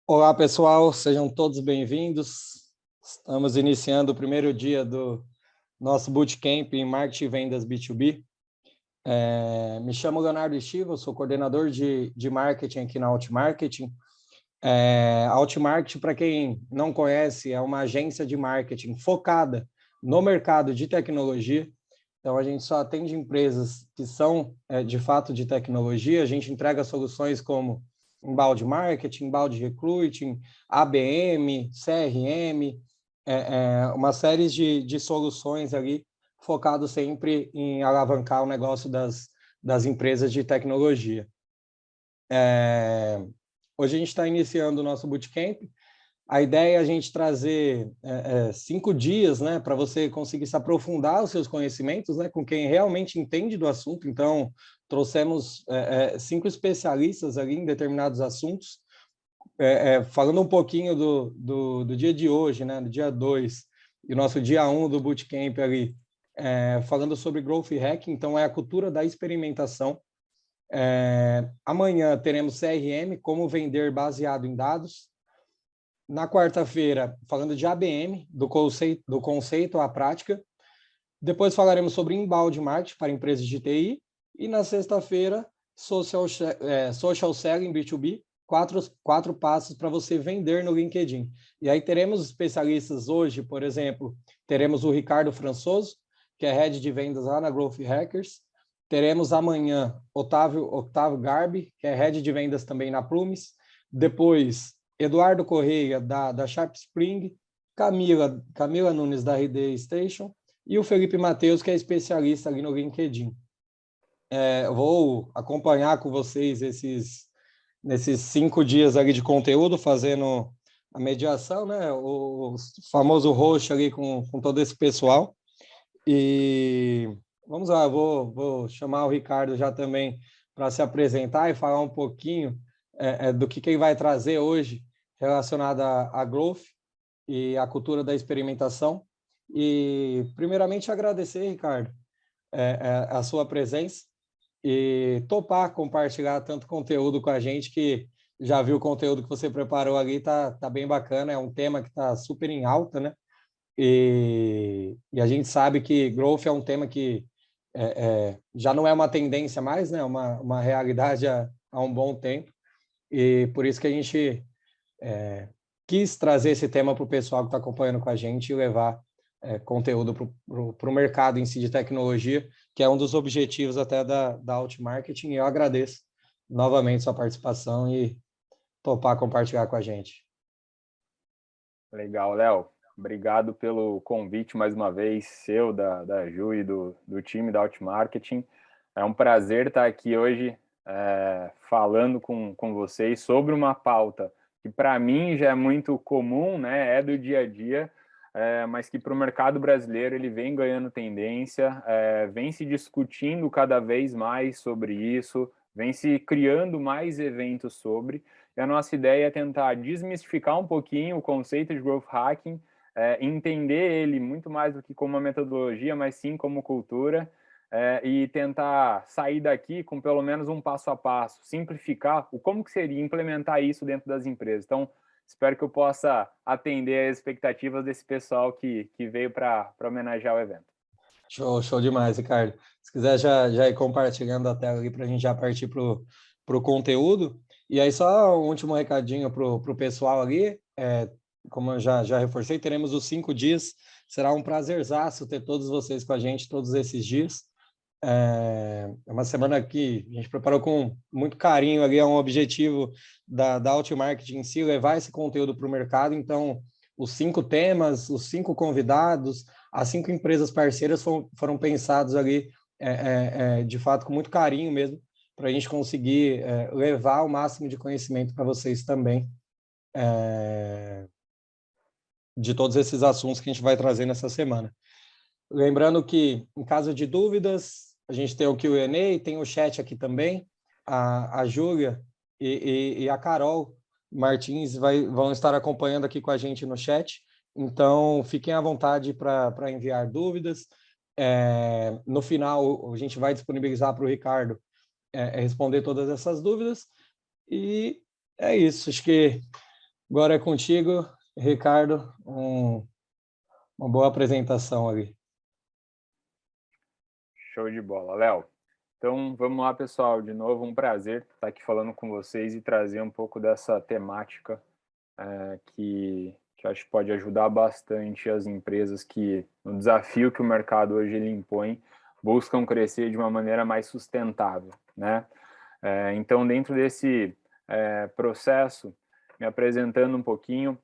Olá, pessoal, sejam todos bem-vindos. Estamos iniciando o primeiro dia do nosso Bootcamp em Marketing e Vendas B2B. Me chamo Leonardo Estiva, sou coordenador de marketing aqui na Outmarketing. A Outmarketing, para quem não conhece, é uma agência de marketing focada no mercado de tecnologia. Então, a gente só atende empresas que são, de fato, de tecnologia. A gente entrega soluções como inbound marketing, inbound recruiting, ABM, CRM, uma série de soluções ali, focado sempre em alavancar o negócio das empresas de tecnologia. Hoje a gente está iniciando o nosso Bootcamp. A ideia é a gente trazer 5 dias, né, para você conseguir se aprofundar os seus conhecimentos, né, com quem realmente entende do assunto. Então, trouxemos 5 especialistas ali em determinados assuntos, falando um pouquinho do dia de hoje, né, do dia 2, e o nosso dia 1 do Bootcamp ali, falando sobre Growth Hacking. Então, é a cultura da experimentação. Amanhã teremos CRM, como vender baseado em dados. Na quarta-feira, falando de ABM, do conceito à prática. Depois falaremos sobre inbound marketing para empresas de TI. E na sexta-feira, social selling B2B, quatro passos para você vender no LinkedIn. E aí teremos especialistas hoje, por exemplo, teremos o Ricardo Françoso, que é Head de Vendas lá na Growth Hackers. Teremos amanhã Otávio Garbi, que é Head de Vendas também na Plumes. Depois, Eduardo Correia, da Sharp Spring, Camila Nunes, da RD Station, e o Felipe Matheus, que é especialista ali no LinkedIn. Eu vou acompanhar com vocês nesses 5 dias ali de conteúdo, fazendo a mediação, né? O famoso host ali com todo esse pessoal. E vamos lá, vou chamar o Ricardo já também para se apresentar e falar um pouquinho do que ele vai trazer hoje relacionado à growth e à cultura da experimentação. E, primeiramente, agradecer, Ricardo, a sua presença e topar compartilhar tanto conteúdo com a gente, que já viu o conteúdo que você preparou ali, tá bem bacana, é um tema que está super em alta, né? E a gente sabe que growth é um tema que já não é uma tendência mais, né? Uma realidade há um bom tempo, e por isso que a gente quis trazer esse tema para o pessoal que está acompanhando com a gente e levar conteúdo para o mercado em si de tecnologia, que é um dos objetivos até da Outmarketing. E eu agradeço novamente sua participação e topar compartilhar com a gente. Legal, Léo. Obrigado pelo convite mais uma vez, seu, da Ju e do time da Outmarketing. É um prazer estar aqui hoje falando com vocês sobre uma pauta que para mim já é muito comum, né? É do dia a dia, mas que para o mercado brasileiro ele vem ganhando tendência, vem se discutindo cada vez mais sobre isso, vem se criando mais eventos sobre. E a nossa ideia é tentar desmistificar um pouquinho o conceito de growth hacking, entender ele muito mais do que como uma metodologia, mas sim como cultura, e tentar sair daqui com pelo menos um passo a passo, simplificar o como que seria implementar isso dentro das empresas. Então, espero que eu possa atender as expectativas desse pessoal que veio para homenagear o evento. Show demais, Ricardo. Se quiser já ir compartilhando a tela ali para a gente já partir para o conteúdo. E aí, só um último recadinho para o pessoal ali. Como eu já reforcei, teremos os 5 dias. Será um prazerzaço ter todos vocês com a gente todos esses dias. É uma semana que a gente preparou com muito carinho ali, é um objetivo da Outmarketing em si, levar esse conteúdo para o mercado. Então, os 5 temas, os 5 convidados, as 5 empresas parceiras foram pensados ali, de fato, com muito carinho mesmo, para a gente conseguir levar o máximo de conhecimento para vocês também, de todos esses assuntos que a gente vai trazer nessa semana. Lembrando que, em caso de dúvidas, a gente tem o Q&A, tem o chat aqui também. A Júlia e a Carol Martins vão estar acompanhando aqui com a gente no chat. Então, fiquem à vontade para enviar dúvidas. No final, a gente vai disponibilizar para o Ricardo responder todas essas dúvidas. E é isso. Acho que Agora é contigo, Ricardo, uma boa apresentação ali. Show de bola, Léo. Então, vamos lá, pessoal. De novo, um prazer estar aqui falando com vocês e trazer um pouco dessa temática que acho que pode ajudar bastante as empresas que, no desafio que o mercado hoje ele impõe, buscam crescer de uma maneira mais sustentável, né? Então, dentro desse processo, me apresentando um pouquinho,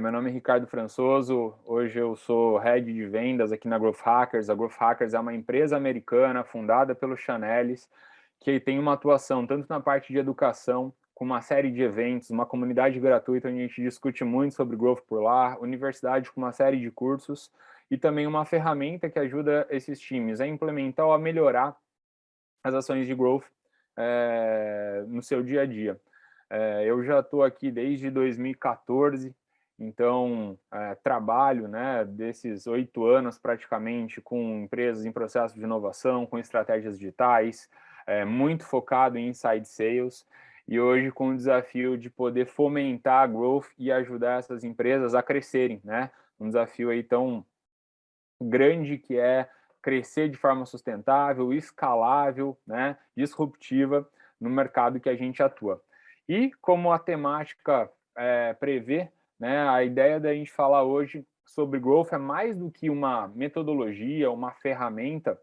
meu nome é Ricardo Françoso, hoje eu sou Head de Vendas aqui na Growth Hackers. A Growth Hackers é uma empresa americana fundada pelo Chanelis, que tem uma atuação tanto na parte de educação, com uma série de eventos, uma comunidade gratuita onde a gente discute muito sobre Growth por lá, universidade com uma série de cursos, e também uma ferramenta que ajuda esses times a implementar ou a melhorar as ações de Growth no seu dia a dia. Eu já estou aqui desde 2014, então trabalho, né, desses 8 anos praticamente com empresas em processo de inovação, com estratégias digitais, muito focado em inside sales, e hoje com o desafio de poder fomentar a growth e ajudar essas empresas a crescerem, né? Um desafio aí tão grande que é crescer de forma sustentável, escalável, né, disruptiva no mercado que a gente atua. E como a temática prevê, né, a ideia da gente falar hoje sobre growth é mais do que uma metodologia, uma ferramenta,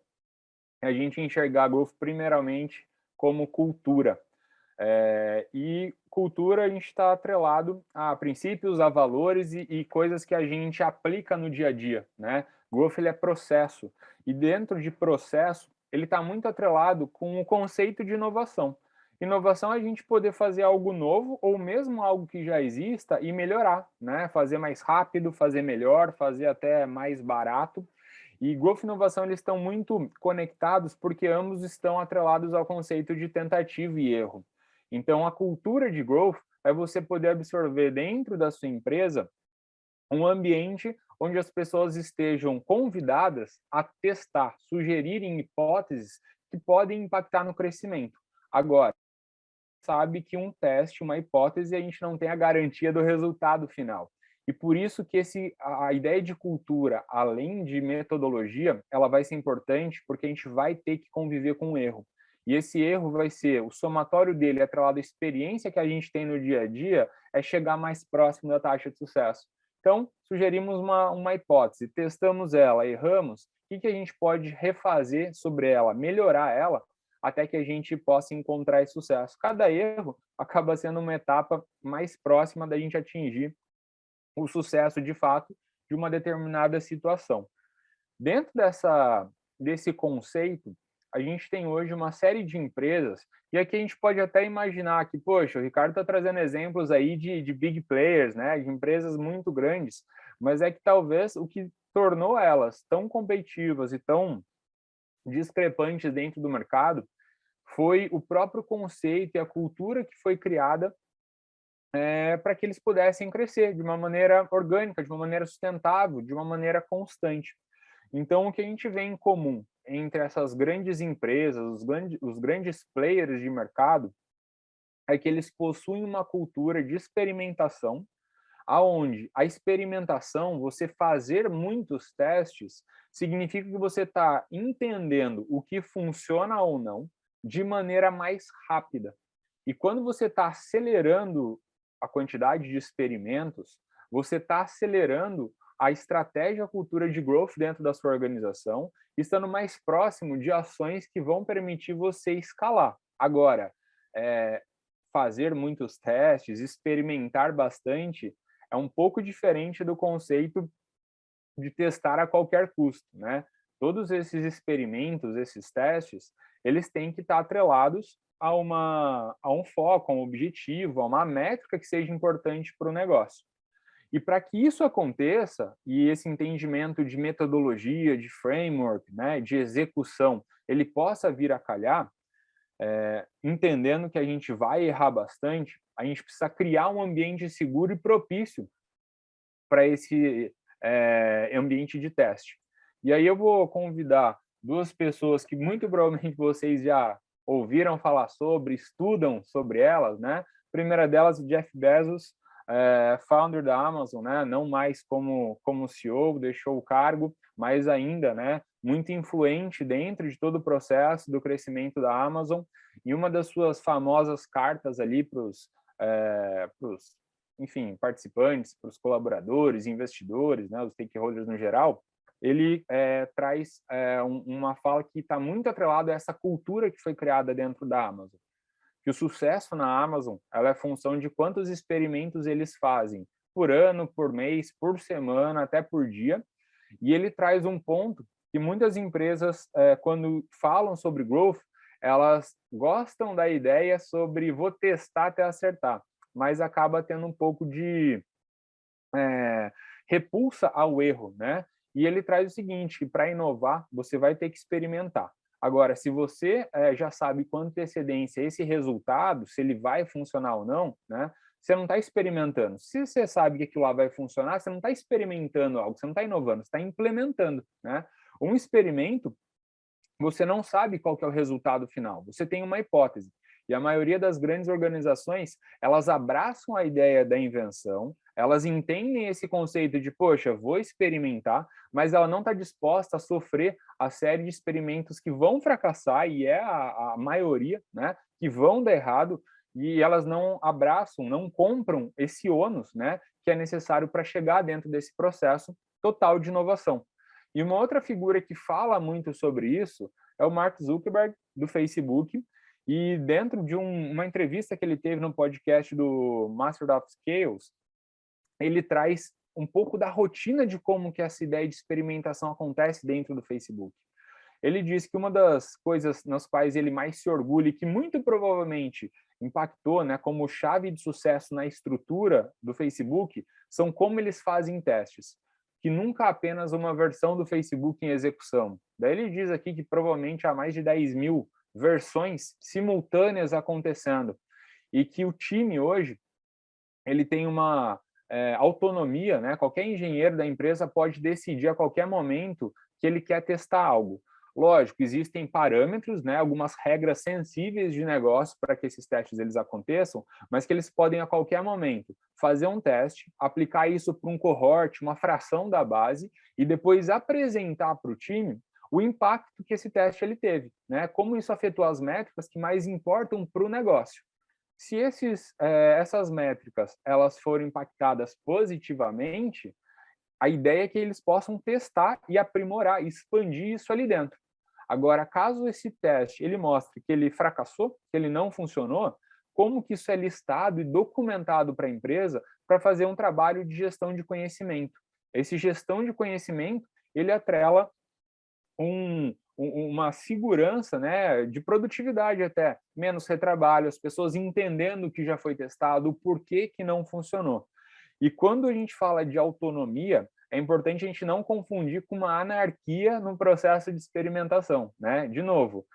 é a gente enxergar growth primeiramente como cultura. E cultura a gente está atrelado a princípios, a valores e coisas que a gente aplica no dia a dia, né? Growth ele é processo, e dentro de processo ele está muito atrelado com o conceito de inovação. Inovação é a gente poder fazer algo novo ou mesmo algo que já exista e melhorar, né? Fazer mais rápido, fazer melhor, fazer até mais barato. E growth e inovação eles estão muito conectados porque ambos estão atrelados ao conceito de tentativa e erro. Então, a cultura de growth é você poder absorver dentro da sua empresa um ambiente onde as pessoas estejam convidadas a testar, sugerirem hipóteses que podem impactar no crescimento. Agora, sabe que um teste, uma hipótese, a gente não tem a garantia do resultado final. E por isso que a ideia de cultura, além de metodologia, ela vai ser importante porque a gente vai ter que conviver com o erro. E esse erro vai ser, o somatório dele, atrelado à experiência que a gente tem no dia a dia, é chegar mais próximo da taxa de sucesso. Então, sugerimos uma hipótese, testamos ela, erramos, o que a gente pode refazer sobre ela, melhorar ela, até que a gente possa encontrar esse sucesso. Cada erro acaba sendo uma etapa mais próxima da gente atingir o sucesso de fato de uma determinada situação. Dentro desse conceito, a gente tem hoje uma série de empresas, e aqui a gente pode até imaginar que, poxa, o Ricardo está trazendo exemplos aí de big players, né, de empresas muito grandes, mas é que talvez o que tornou elas tão competitivas e tão discrepantes dentro do mercado foi o próprio conceito e a cultura que foi criada para que eles pudessem crescer de uma maneira orgânica, de uma maneira sustentável, de uma maneira constante. Então, o que a gente vê em comum entre essas grandes empresas, os grandes players de mercado, é que eles possuem uma cultura de experimentação, aonde a experimentação, você fazer muitos testes, significa que você está entendendo o que funciona ou não de maneira mais rápida. E quando você está acelerando a quantidade de experimentos, você está acelerando a estratégia, a cultura de growth dentro da sua organização, estando mais próximo de ações que vão permitir você escalar. Agora, fazer muitos testes, experimentar bastante, é um pouco diferente do conceito de testar a qualquer custo, né? Todos esses experimentos, esses testes, eles têm que estar atrelados a um foco, a um objetivo, a uma métrica que seja importante para o negócio. E para que isso aconteça, e esse entendimento de metodologia, de framework, né, de execução, ele possa vir a calhar, entendendo que a gente vai errar bastante, a gente precisa criar um ambiente seguro e propício para esse ambiente de teste. E aí eu vou convidar duas pessoas que muito provavelmente vocês já ouviram falar sobre, estudam sobre elas, né? Primeira delas, Jeff Bezos, founder da Amazon, né? Não mais como CEO, deixou o cargo, mas ainda, né, muito influente dentro de todo o processo do crescimento da Amazon. E uma das suas famosas cartas ali para os enfim, participantes, para os colaboradores, investidores, né, os stakeholders no geral, ele traz uma fala que está muito atrelada a essa cultura que foi criada dentro da Amazon. Que o sucesso na Amazon ela é função de quantos experimentos eles fazem por ano, por mês, por semana, até por dia. E ele traz um ponto que muitas empresas, quando falam sobre growth, elas gostam da ideia sobre vou testar até acertar, mas acaba tendo um pouco de repulsa ao erro, né? E ele traz o seguinte, que para inovar, você vai ter que experimentar. Agora, se você já sabe com antecedência esse resultado, se ele vai funcionar ou não, né? Você não está experimentando. Se você sabe que aquilo lá vai funcionar, você não está experimentando algo, você não está inovando, você está implementando, né? Um experimento, você não sabe qual que é o resultado final, você tem uma hipótese. E a maioria das grandes organizações, elas abraçam a ideia da invenção, elas entendem esse conceito de, poxa, vou experimentar, mas ela não está disposta a sofrer a série de experimentos que vão fracassar, e é a maioria, né, que vão dar errado, e elas não abraçam, não compram esse ônus, né, que é necessário para chegar dentro desse processo total de inovação. E uma outra figura que fala muito sobre isso é o Mark Zuckerberg, do Facebook, e dentro de uma entrevista que ele teve no podcast do Master of Scales, ele traz um pouco da rotina de como que essa ideia de experimentação acontece dentro do Facebook. Ele diz que uma das coisas nas quais ele mais se orgulha e que muito provavelmente impactou, né, como chave de sucesso na estrutura do Facebook, são como eles fazem testes, que nunca apenas uma versão do Facebook em execução. Daí ele diz aqui que provavelmente há mais de 10.000 versões simultâneas acontecendo e que o time hoje ele tem uma autonomia, né? Qualquer engenheiro da empresa pode decidir a qualquer momento que ele quer testar algo. Lógico, existem parâmetros, né, algumas regras sensíveis de negócio para que esses testes eles aconteçam, mas que eles podem a qualquer momento fazer um teste, aplicar isso para um cohort, uma fração da base, e depois apresentar para o time o impacto que esse teste ele teve, né? Como isso afetou as métricas que mais importam para o negócio. Se essas métricas elas forem impactadas positivamente, a ideia é que eles possam testar e aprimorar, expandir isso ali dentro. Agora, caso esse teste ele mostre que ele fracassou, que ele não funcionou, como que isso é listado e documentado para a empresa para fazer um trabalho de gestão de conhecimento? Esse gestão de conhecimento, ele atrela uma segurança, né, de produtividade até, menos retrabalho, as pessoas entendendo o que já foi testado, o porquê que não funcionou. E quando a gente fala de autonomia, é importante a gente não confundir com uma anarquia no processo de experimentação, né? De novo,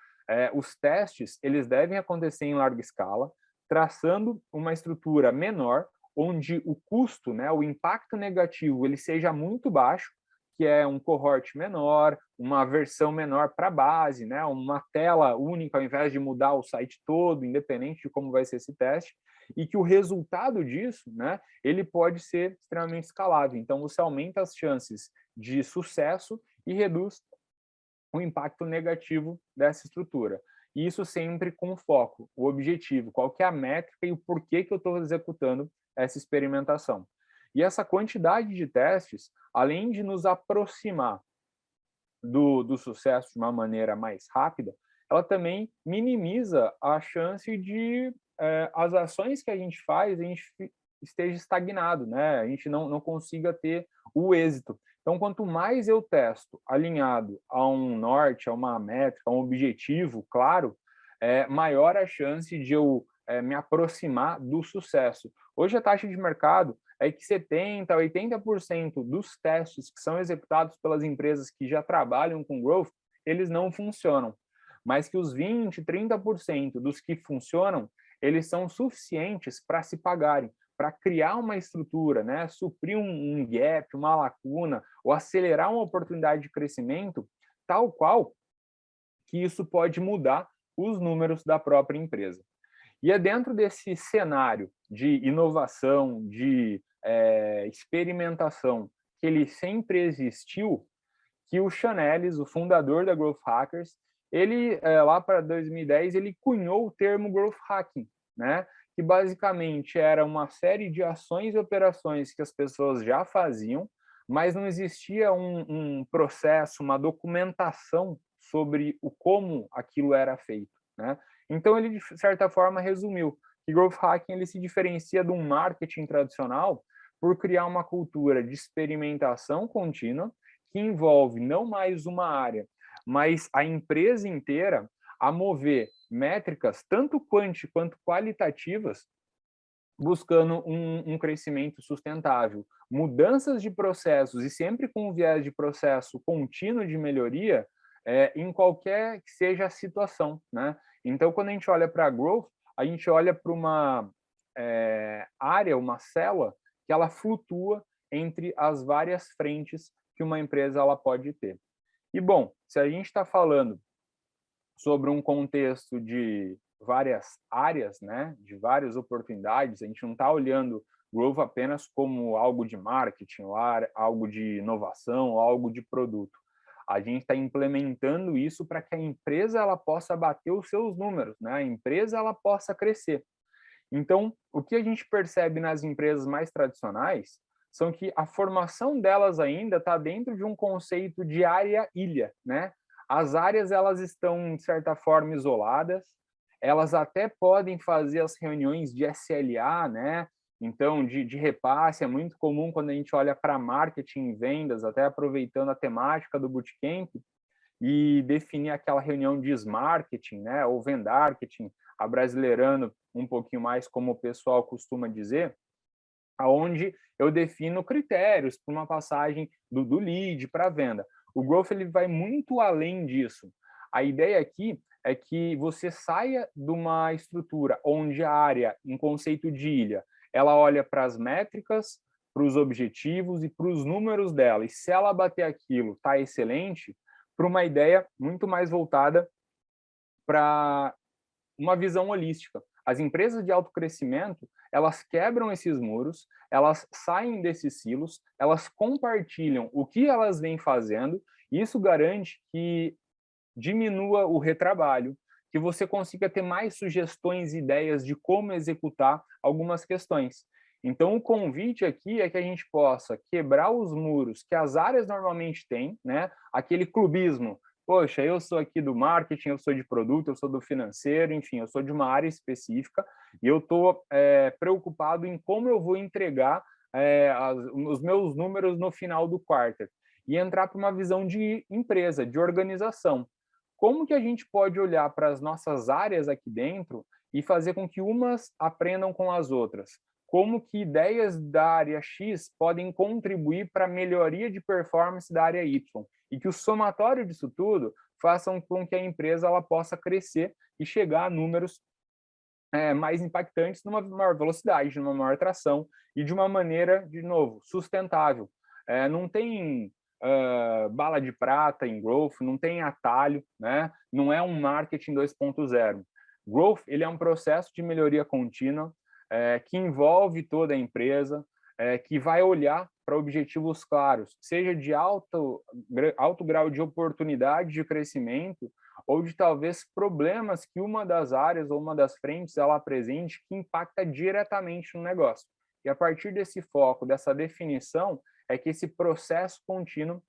os testes eles devem acontecer em larga escala, traçando uma estrutura menor, onde o custo, né, o impacto negativo, ele seja muito baixo, que é um cohort menor, uma versão menor para a base, né, uma tela única ao invés de mudar o site todo, independente de como vai ser esse teste, e que o resultado disso, né, ele pode ser extremamente escalável. Então, você aumenta as chances de sucesso e reduz o impacto negativo dessa estrutura. E isso sempre com foco, o objetivo, qual que é a métrica e o porquê que eu estou executando essa experimentação. E essa quantidade de testes, além de nos aproximar do sucesso de uma maneira mais rápida, ela também minimiza a chance de as ações que a gente faz, a gente esteja estagnado, né? A gente não consiga ter o êxito. Então, quanto mais eu testo alinhado a um norte, a uma métrica, a um objetivo claro, maior a chance de eu me aproximar do sucesso. Hoje, a taxa de mercado é que 70%, 80% dos testes que são executados pelas empresas que já trabalham com growth, eles não funcionam. Mas que os 20%, 30% dos que funcionam, eles são suficientes para se pagarem, para criar uma estrutura, né? Suprir um gap, uma lacuna, ou acelerar uma oportunidade de crescimento, tal qual que isso pode mudar os números da própria empresa. E é dentro desse cenário de inovação, de experimentação, que ele sempre existiu, que o Chanelis, o fundador da Growth Hackers, ele, lá para 2010, ele cunhou o termo Growth Hacking, né? Que basicamente era uma série de ações e operações que as pessoas já faziam, mas não existia um processo, uma documentação sobre o como aquilo era feito, né? Então ele, de certa forma, resumiu que Growth Hacking ele se diferencia de um marketing tradicional por criar uma cultura de experimentação contínua que envolve não mais uma área, mas a empresa inteira a mover métricas tanto quanto qualitativas, buscando um crescimento sustentável. Mudanças de processos e sempre com um viés de processo contínuo de melhoria em qualquer que seja a situação, né? Então, quando a gente olha para a growth, a gente olha para uma área, uma célula, que ela flutua entre as várias frentes que uma empresa ela pode ter. E, bom, se a gente está falando sobre um contexto de várias áreas, né, de várias oportunidades, a gente não está olhando growth apenas como algo de marketing, ou algo de inovação, ou algo de produto. A gente está implementando isso para que a empresa ela possa bater os seus números, né? A empresa ela possa crescer. Então, o que a gente percebe nas empresas mais tradicionais são que a formação delas ainda está dentro de um conceito de área-ilha, né? As áreas elas estão de certa forma isoladas, elas até podem fazer as reuniões de SLA, né? Então, de repasse, é muito comum quando a gente olha para marketing e vendas, até aproveitando a temática do bootcamp, e definir aquela reunião de marketing, né? Ou vendarketing, abrasileirando um pouquinho mais, como o pessoal costuma dizer, aonde eu defino critérios para uma passagem do lead para a venda. O growth ele vai muito além disso. A ideia aqui é que você saia de uma estrutura onde a área, em conceito de ilha, ela olha para as métricas, para os objetivos e para os números dela. E se ela bater aquilo, está excelente, para uma ideia muito mais voltada para uma visão holística. As empresas de alto crescimento, elas quebram esses muros, elas saem desses silos, elas compartilham o que elas vêm fazendo, e isso garante que diminua o retrabalho, que você consiga ter mais sugestões e ideias de como executar algumas questões. Então, o convite aqui é que a gente possa quebrar os muros que as áreas normalmente têm, né? Aquele clubismo. Poxa, eu sou aqui do marketing, eu sou de produto, eu sou do financeiro, enfim, eu sou de uma área específica e eu estou preocupado em como eu vou entregar os meus números no final do quarter e entrar para uma visão de empresa, de organização. Como que a gente pode olhar para as nossas áreas aqui dentro e fazer com que umas aprendam com as outras? Como que ideias da área X podem contribuir para a melhoria de performance da área Y? E que o somatório disso tudo façam com que a empresa ela possa crescer e chegar a números mais impactantes numa maior velocidade, numa maior tração e de uma maneira, de novo, sustentável. Não tem bala de prata em growth, não tem atalho, né? Não é um marketing 2.0. Growth ele é um processo de melhoria contínua que envolve toda a empresa, que vai olhar para objetivos claros, seja de alto grau de oportunidade de crescimento ou de talvez problemas que uma das áreas ou uma das frentes ela apresente que impacta diretamente no negócio. E a partir desse foco, dessa definição, é que esse processo contínuo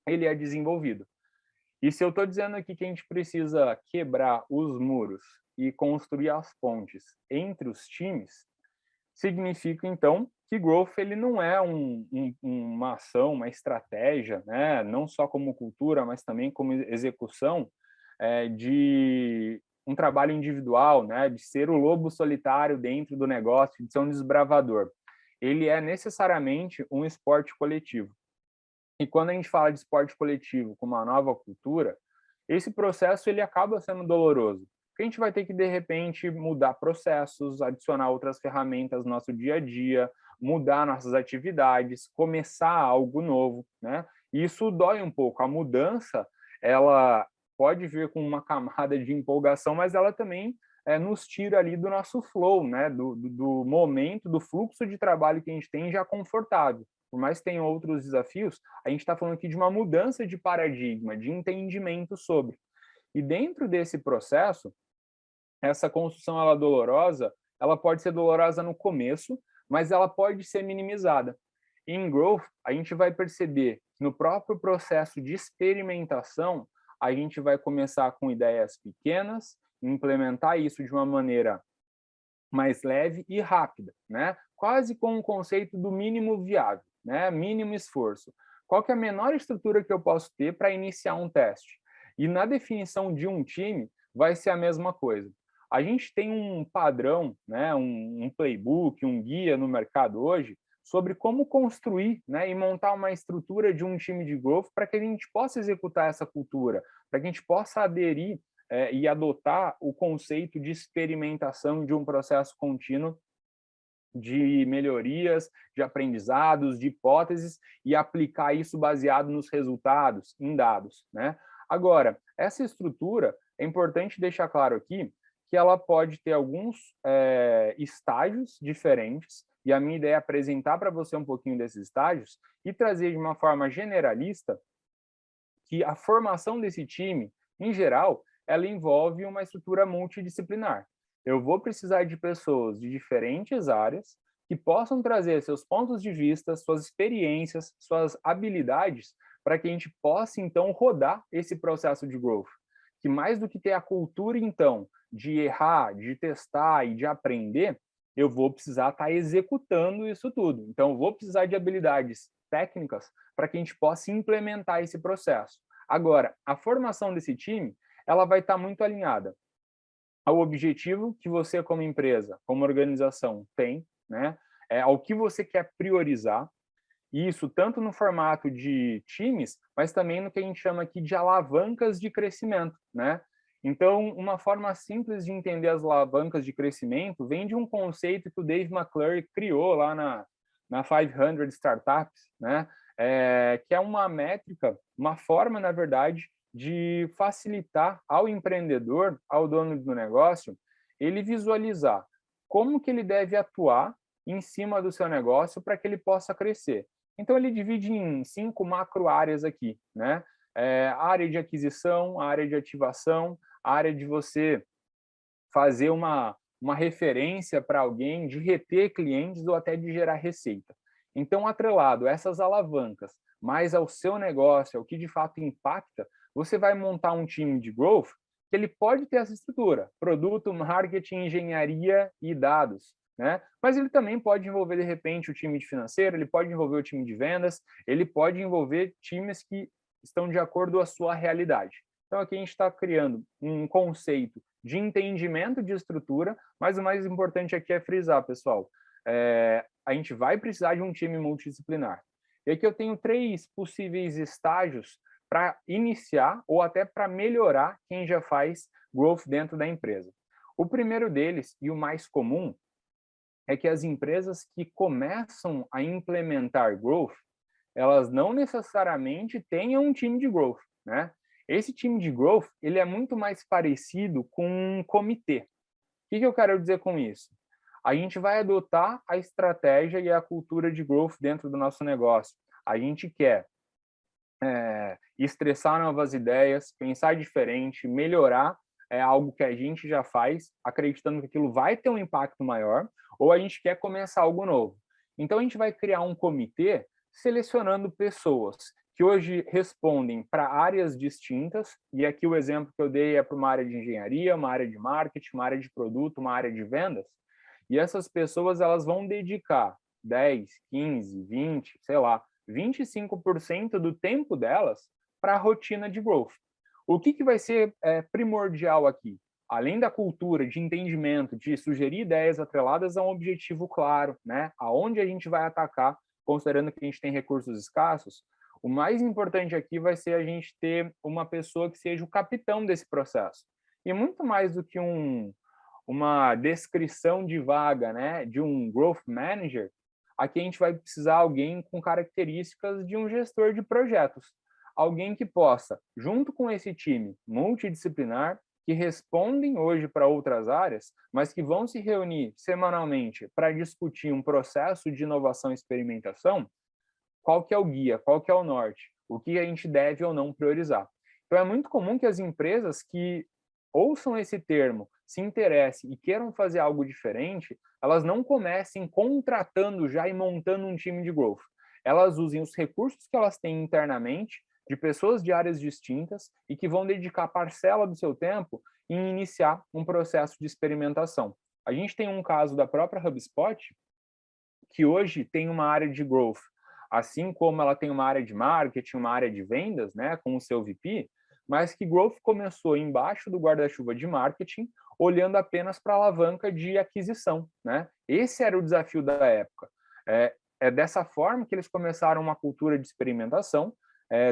ele é desenvolvido. E se eu estou dizendo aqui que a gente precisa quebrar os muros e construir as pontes entre os times, significa, então, que growth ele não é uma ação, uma estratégia, né? Não só como cultura, mas também como execução de um trabalho individual, né? De ser o lobo solitário dentro do negócio, de ser um desbravador. Ele é necessariamente um esporte coletivo. E quando a gente fala de esporte coletivo com uma nova cultura, esse processo ele acaba sendo doloroso. Porque a gente vai ter que, de repente, mudar processos, adicionar outras ferramentas no nosso dia a dia, mudar nossas atividades, começar algo novo, né? E isso dói um pouco. A mudança, ela pode vir com uma camada de empolgação, mas ela também nos tira ali do nosso flow, né? Do momento, do fluxo de trabalho que a gente tem já confortável. Por mais que tenha outros desafios, a gente está falando aqui de uma mudança de paradigma, de entendimento sobre. E dentro desse processo, essa construção ela dolorosa, ela pode ser dolorosa no começo, mas ela pode ser minimizada. Em growth, a gente vai perceber que no próprio processo de experimentação, a gente vai começar com ideias pequenas, implementar isso de uma maneira mais leve e rápida, né? Quase com o conceito do mínimo viável, né? Mínimo esforço. Qual que é a menor estrutura que eu posso ter para iniciar um teste? E na definição de um time, vai ser a mesma coisa. A gente tem um padrão, né? um playbook, um guia no mercado hoje, sobre como construir, né, e montar uma estrutura de um time de growth para que a gente possa executar essa cultura, para que a gente possa aderir e adotar o conceito de experimentação de um processo contínuo de melhorias, de aprendizados, de hipóteses e aplicar isso baseado nos resultados, em dados, né? Agora, essa estrutura, é importante deixar claro aqui que ela pode ter alguns estágios diferentes, e a minha ideia é apresentar para você um pouquinho desses estágios e trazer de uma forma generalista que a formação desse time, em geral, ela envolve uma estrutura multidisciplinar. Eu vou precisar de pessoas de diferentes áreas que possam trazer seus pontos de vista, suas experiências, suas habilidades, para que a gente possa, então, rodar esse processo de growth. Que mais do que ter a cultura, então, de errar, de testar e de aprender, eu vou precisar estar executando isso tudo. Então, eu vou precisar de habilidades técnicas para que a gente possa implementar esse processo. Agora, a formação desse time, ela vai estar muito alinhada ao objetivo que você, como empresa, como organização, tem, né? Ao que você quer priorizar, isso tanto no formato de times, mas também no que a gente chama aqui de alavancas de crescimento, né? Então, uma forma simples de entender as alavancas de crescimento vem de um conceito que o Dave McClure criou lá na 500 Startups, né? Que é uma métrica, uma forma, na verdade, de facilitar ao empreendedor, ao dono do negócio, ele visualizar como que ele deve atuar em cima do seu negócio para que ele possa crescer. Então, ele divide em 5 macro áreas aqui, né? A área de aquisição, a área de ativação, a área de você fazer uma referência para alguém, de reter clientes ou até de gerar receita. Então, atrelado a essas alavancas, mais ao seu negócio, ao que de fato impacta, você vai montar um time de growth que ele pode ter essa estrutura, produto, marketing, engenharia e dados, né? Mas ele também pode envolver, de repente, o time de financeiro, ele pode envolver o time de vendas, ele pode envolver times que estão de acordo com a sua realidade. Então, aqui a gente está criando um conceito de entendimento de estrutura, mas o mais importante aqui é frisar, pessoal, a gente vai precisar de um time multidisciplinar. E aqui eu tenho 3 possíveis estágios para iniciar ou até para melhorar quem já faz growth dentro da empresa. O primeiro deles, e o mais comum, é que as empresas que começam a implementar growth, elas não necessariamente tenham um time de growth, né? Esse time de growth, ele é muito mais parecido com um comitê. O que eu quero dizer com isso? A gente vai adotar a estratégia e a cultura de growth dentro do nosso negócio. A gente quer estressar novas ideias, pensar diferente, melhorar algo que a gente já faz, acreditando que aquilo vai ter um impacto maior, ou a gente quer começar algo novo. Então, a gente vai criar um comitê selecionando pessoas que hoje respondem para áreas distintas, e aqui o exemplo que eu dei é para uma área de engenharia, uma área de marketing, uma área de produto, uma área de vendas, e essas pessoas elas vão dedicar 10, 15, 20, sei lá, 25% do tempo delas para a rotina de growth. O que vai ser primordial aqui? Além da cultura, de entendimento, de sugerir ideias atreladas a um objetivo claro, né? Aonde a gente vai atacar, considerando que a gente tem recursos escassos, o mais importante aqui vai ser a gente ter uma pessoa que seja o capitão desse processo. E muito mais do que uma descrição de vaga, né, de um growth manager, aqui a gente vai precisar de alguém com características de um gestor de projetos. Alguém que possa, junto com esse time multidisciplinar, que respondem hoje para outras áreas, mas que vão se reunir semanalmente para discutir um processo de inovação e experimentação, qual que é o guia, qual que é o norte, o que a gente deve ou não priorizar. Então, é muito comum que as empresas que ouçam esse termo, se interessem e queiram fazer algo diferente, elas não comecem contratando já e montando um time de growth. Elas usem os recursos que elas têm internamente, de pessoas de áreas distintas, e que vão dedicar parcela do seu tempo em iniciar um processo de experimentação. A gente tem um caso da própria HubSpot, que hoje tem uma área de growth, assim como ela tem uma área de marketing, uma área de vendas, né, com o seu VP, mas que growth começou embaixo do guarda-chuva de marketing, olhando apenas para a alavanca de aquisição, né? Esse era o desafio da época. É dessa forma que eles começaram uma cultura de experimentação,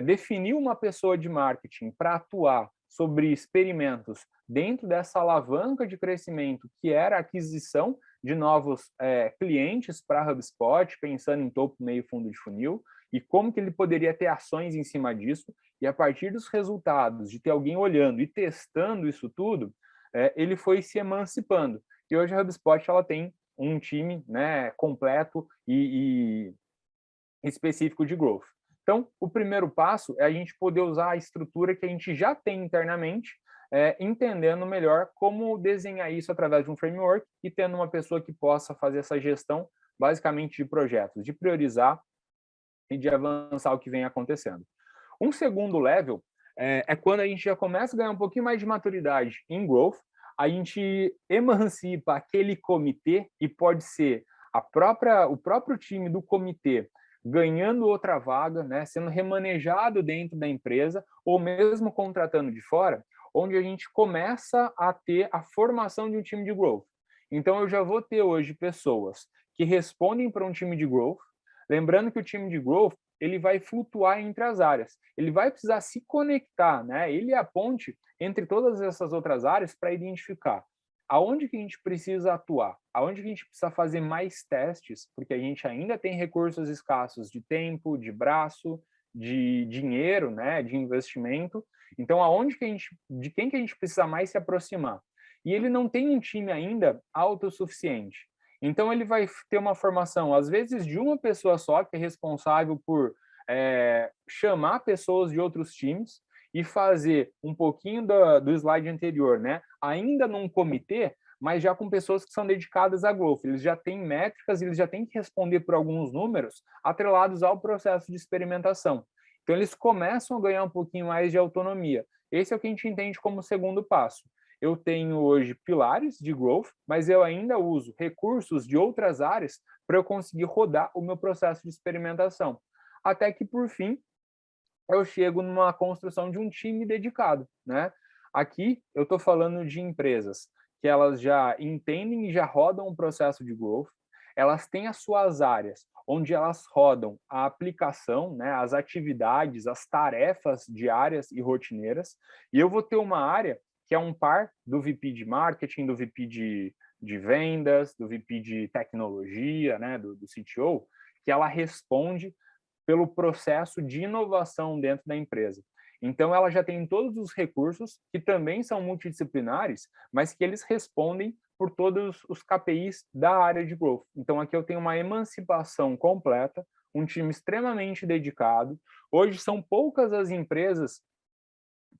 definiu uma pessoa de marketing para atuar sobre experimentos dentro dessa alavanca de crescimento que era a aquisição de novos clientes para a HubSpot, pensando em topo, meio e fundo de funil, e como que ele poderia ter ações em cima disso, e a partir dos resultados, de ter alguém olhando e testando isso tudo, ele foi se emancipando. E hoje a HubSpot ela tem um time, né, completo e específico de growth. Então, o primeiro passo é a gente poder usar a estrutura que a gente já tem internamente, entendendo melhor como desenhar isso através de um framework e tendo uma pessoa que possa fazer essa gestão, basicamente, de projetos, de priorizar e de avançar o que vem acontecendo. Um segundo level é quando a gente já começa a ganhar um pouquinho mais de maturidade em growth, a gente emancipa aquele comitê, e pode ser o próprio time do comitê ganhando outra vaga, né, sendo remanejado dentro da empresa, ou mesmo contratando de fora, onde a gente começa a ter a formação de um time de growth. Então, eu já vou ter hoje pessoas que respondem para um time de growth, lembrando que o time de growth ele vai flutuar entre as áreas, ele vai precisar se conectar, né? Ele é a ponte entre todas essas outras áreas para identificar aonde que a gente precisa atuar, aonde que a gente precisa fazer mais testes, porque a gente ainda tem recursos escassos de tempo, de braço, de dinheiro, né, de investimento. Então, de quem que a gente precisa mais se aproximar? E ele não tem um time ainda autossuficiente. Então, ele vai ter uma formação, às vezes, de uma pessoa só, que é responsável por chamar pessoas de outros times e fazer um pouquinho do slide anterior, né? Ainda num comitê, mas já com pessoas que são dedicadas a growth. Eles já têm métricas, eles já têm que responder por alguns números atrelados ao processo de experimentação. Então, eles começam a ganhar um pouquinho mais de autonomia. Esse é o que a gente entende como segundo passo. Eu tenho hoje pilares de growth, mas eu ainda uso recursos de outras áreas para eu conseguir rodar o meu processo de experimentação. Até que, por fim, eu chego numa construção de um time dedicado, né? Aqui eu estou falando de empresas que elas já entendem e já rodam um processo de growth, elas têm as suas áreas onde elas rodam a aplicação, né, as atividades, as tarefas diárias e rotineiras, e eu vou ter uma área que é um par do VP de marketing, do VP de vendas, do VP de tecnologia, né, do CTO, que ela responde pelo processo de inovação dentro da empresa. Então, ela já tem todos os recursos, que também são multidisciplinares, mas que eles respondem por todos os KPIs da área de growth. Então, aqui eu tenho uma emancipação completa, um time extremamente dedicado. Hoje, são poucas as empresas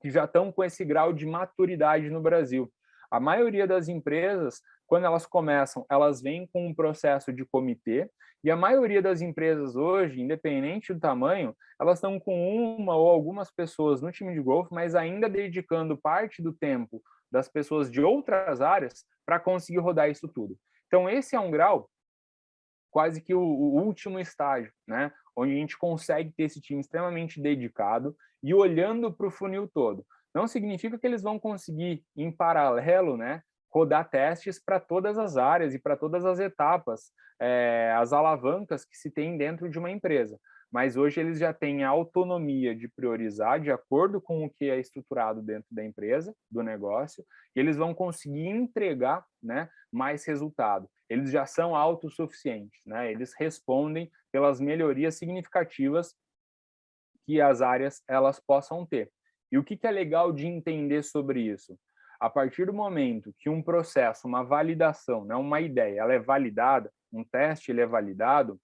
que já estão com esse grau de maturidade no Brasil. A maioria das empresas, quando elas começam, elas vêm com um processo de comitê, e a maioria das empresas hoje, independente do tamanho, elas estão com uma ou algumas pessoas no time de growth, mas ainda dedicando parte do tempo das pessoas de outras áreas para conseguir rodar isso tudo. Então, esse é um grau quase que o último estágio, né? Onde a gente consegue ter esse time extremamente dedicado e olhando para o funil todo. Não significa que eles vão conseguir, em paralelo, né, rodar testes para todas as áreas e para todas as etapas, as alavancas que se tem dentro de uma empresa. Mas hoje eles já têm a autonomia de priorizar de acordo com o que é estruturado dentro da empresa, do negócio, e eles vão conseguir entregar, né, mais resultado. Eles já são autossuficientes, né? Eles respondem pelas melhorias significativas que as áreas elas possam ter. E o que é legal de entender sobre isso? A partir do momento que um processo, uma validação, né, uma ideia, ela é validada, um teste ele é validado,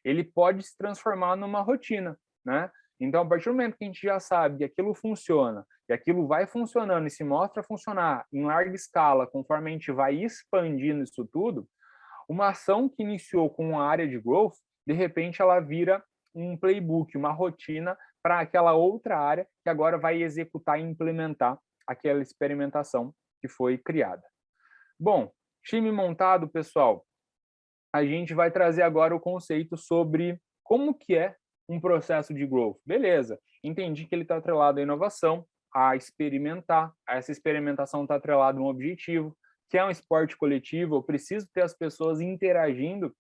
ele pode se transformar numa rotina, né? Então, a partir do momento que a gente já sabe que aquilo funciona, e aquilo vai funcionando e se mostra funcionar em larga escala, conforme a gente vai expandindo isso tudo, uma ação que iniciou com uma área de growth, de repente ela vira um playbook, uma rotina para aquela outra área que agora vai executar e implementar aquela experimentação que foi criada. Bom, time montado, pessoal, a gente vai trazer agora o conceito sobre como que é um processo de growth. Beleza, entendi que ele está atrelado à inovação, a experimentar, essa experimentação está atrelada a um objetivo, que é um esporte coletivo, eu preciso ter as pessoas interagindo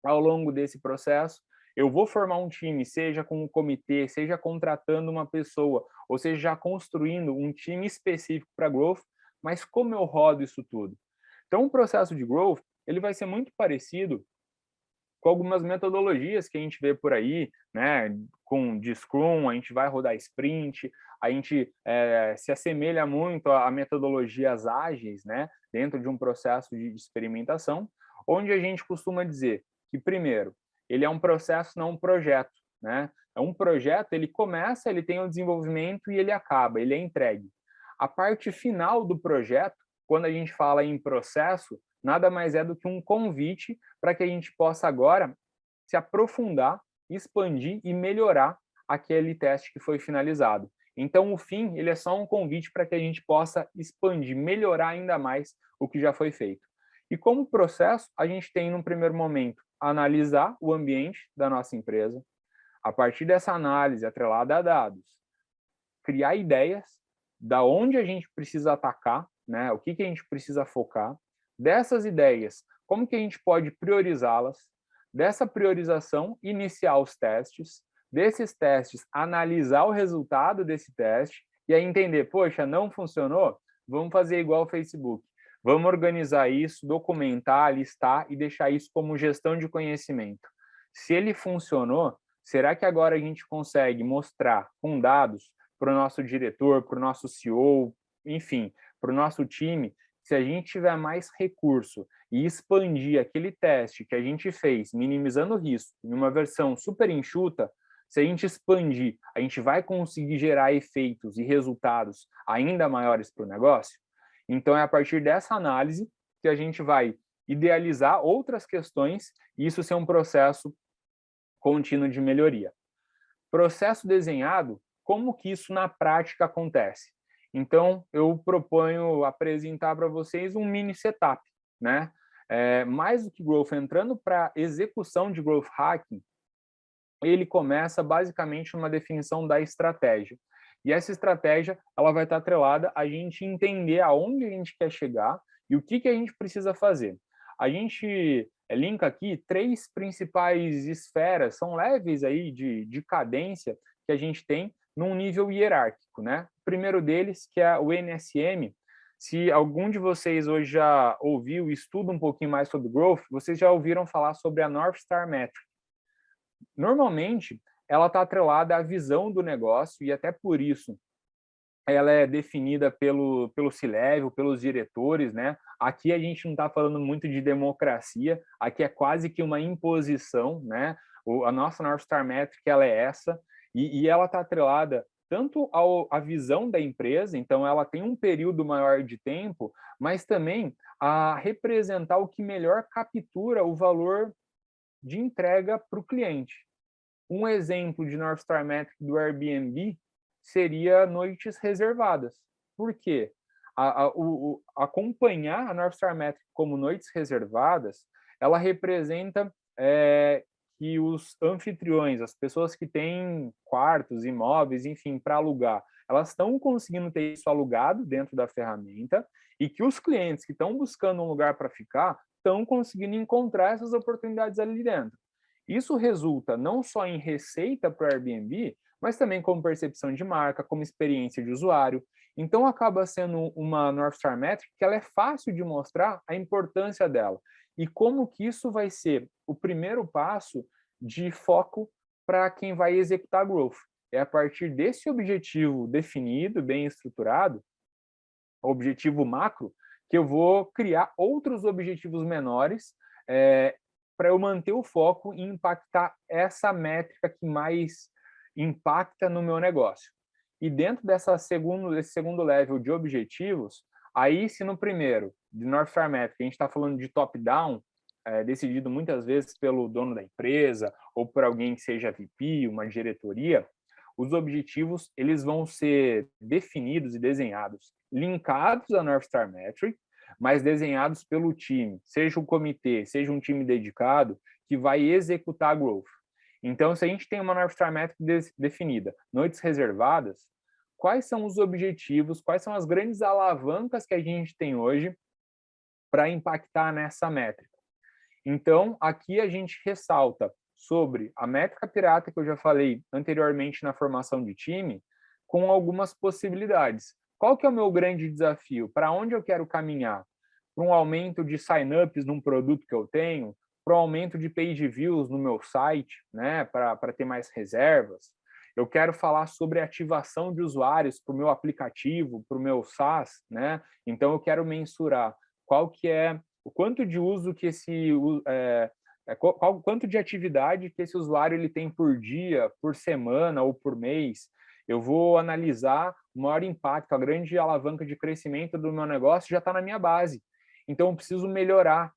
ao longo desse processo. Eu vou formar um time, seja com um comitê, seja contratando uma pessoa, ou seja, já construindo um time específico para growth, mas como eu rodo isso tudo? Então, o processo de growth, ele vai ser muito parecido com algumas metodologias que a gente vê por aí, né? Com de Scrum, a gente vai rodar sprint, a gente se assemelha muito a metodologias ágeis, né? Dentro de um processo de experimentação, onde a gente costuma dizer que, primeiro, ele é um processo, não um projeto, né? É um projeto, ele começa, ele tem o desenvolvimento e ele acaba, ele é entregue. A parte final do projeto, quando a gente fala em processo, nada mais é do que um convite para que a gente possa agora se aprofundar, expandir e melhorar aquele teste que foi finalizado. Então, o fim, ele é só um convite para que a gente possa expandir, melhorar ainda mais o que já foi feito. E como processo, a gente tem, num primeiro momento, analisar o ambiente da nossa empresa, a partir dessa análise atrelada a dados, criar ideias da onde a gente precisa atacar, né? O que a gente precisa focar, dessas ideias, como que a gente pode priorizá-las, dessa priorização, iniciar os testes, desses testes, analisar o resultado desse teste e aí entender, poxa, não funcionou? Vamos fazer igual o Facebook. Vamos organizar isso, documentar, listar e deixar isso como gestão de conhecimento. Se ele funcionou, será que agora a gente consegue mostrar com dados para o nosso diretor, para o nosso CEO, enfim, para o nosso time, se a gente tiver mais recurso e expandir aquele teste que a gente fez, minimizando o risco, em uma versão super enxuta, se a gente expandir, a gente vai conseguir gerar efeitos e resultados ainda maiores para o negócio? Então, é a partir dessa análise que a gente vai idealizar outras questões e isso ser um processo contínuo de melhoria. Processo desenhado, como que isso na prática acontece? Então, eu proponho apresentar para vocês um mini setup, né? Mais do que growth, entrando para execução de growth hacking, ele começa basicamente uma definição da estratégia. E essa estratégia, ela vai estar atrelada a gente entender aonde a gente quer chegar e o que a gente precisa fazer. A gente linka aqui 3 principais esferas, são leves aí de cadência que a gente tem num nível hierárquico, né? O primeiro deles, que é o NSM. Se algum de vocês hoje já ouviu e estuda um pouquinho mais sobre growth, vocês já ouviram falar sobre a North Star Metric. Normalmente, ela está atrelada à visão do negócio e até por isso ela é definida pelo C-Level, pelos diretores, né? Aqui a gente não está falando muito de democracia, aqui é quase que uma imposição, né? A nossa North Star Metric, ela é essa, e ela está atrelada tanto à visão da empresa, então ela tem um período maior de tempo, mas também a representar o que melhor captura o valor de entrega para o cliente. Um exemplo de North Star Metric do Airbnb seria noites reservadas. Por quê? Acompanhar a North Star Metric como noites reservadas, ela representa que os anfitriões, as pessoas que têm quartos, imóveis, enfim, para alugar, elas estão conseguindo ter isso alugado dentro da ferramenta e que os clientes que estão buscando um lugar para ficar estão conseguindo encontrar essas oportunidades ali dentro. Isso resulta não só em receita para o Airbnb, mas também como percepção de marca, como experiência de usuário. Então, acaba sendo uma North Star Metric que ela é fácil de mostrar a importância dela e como que isso vai ser o primeiro passo de foco para quem vai executar growth. É a partir desse objetivo definido, bem estruturado, objetivo macro, que eu vou criar outros objetivos menores para eu manter o foco e impactar essa métrica que mais impacta no meu negócio. E dentro desse segundo level de objetivos, aí se no primeiro, de North Star Metric, a gente está falando de top-down, decidido muitas vezes pelo dono da empresa ou por alguém que seja VP, uma diretoria, os objetivos eles vão ser definidos e desenhados, linkados à North Star Metric, mas desenhados pelo time, seja um comitê, seja um time dedicado, que vai executar a growth. Então, se a gente tem uma North Star Metric definida, noites reservadas, quais são os objetivos, quais são as grandes alavancas que a gente tem hoje para impactar nessa métrica? Então, aqui a gente ressalta sobre a métrica pirata que eu já falei anteriormente na formação de time, com algumas possibilidades. Qual que é o meu grande desafio? Para onde eu quero caminhar? Para um aumento de sign-ups num produto que eu tenho? Para um aumento de page views no meu site, né? Para ter mais reservas? Eu quero falar sobre ativação de usuários para o meu aplicativo, para o meu SaaS, né? Então, eu quero mensurar qual que é o quanto de uso que quanto de atividade que esse usuário ele tem por dia, por semana ou por mês. Eu vou analisar o maior impacto, a grande alavanca de crescimento do meu negócio já está na minha base. Então, eu preciso melhorar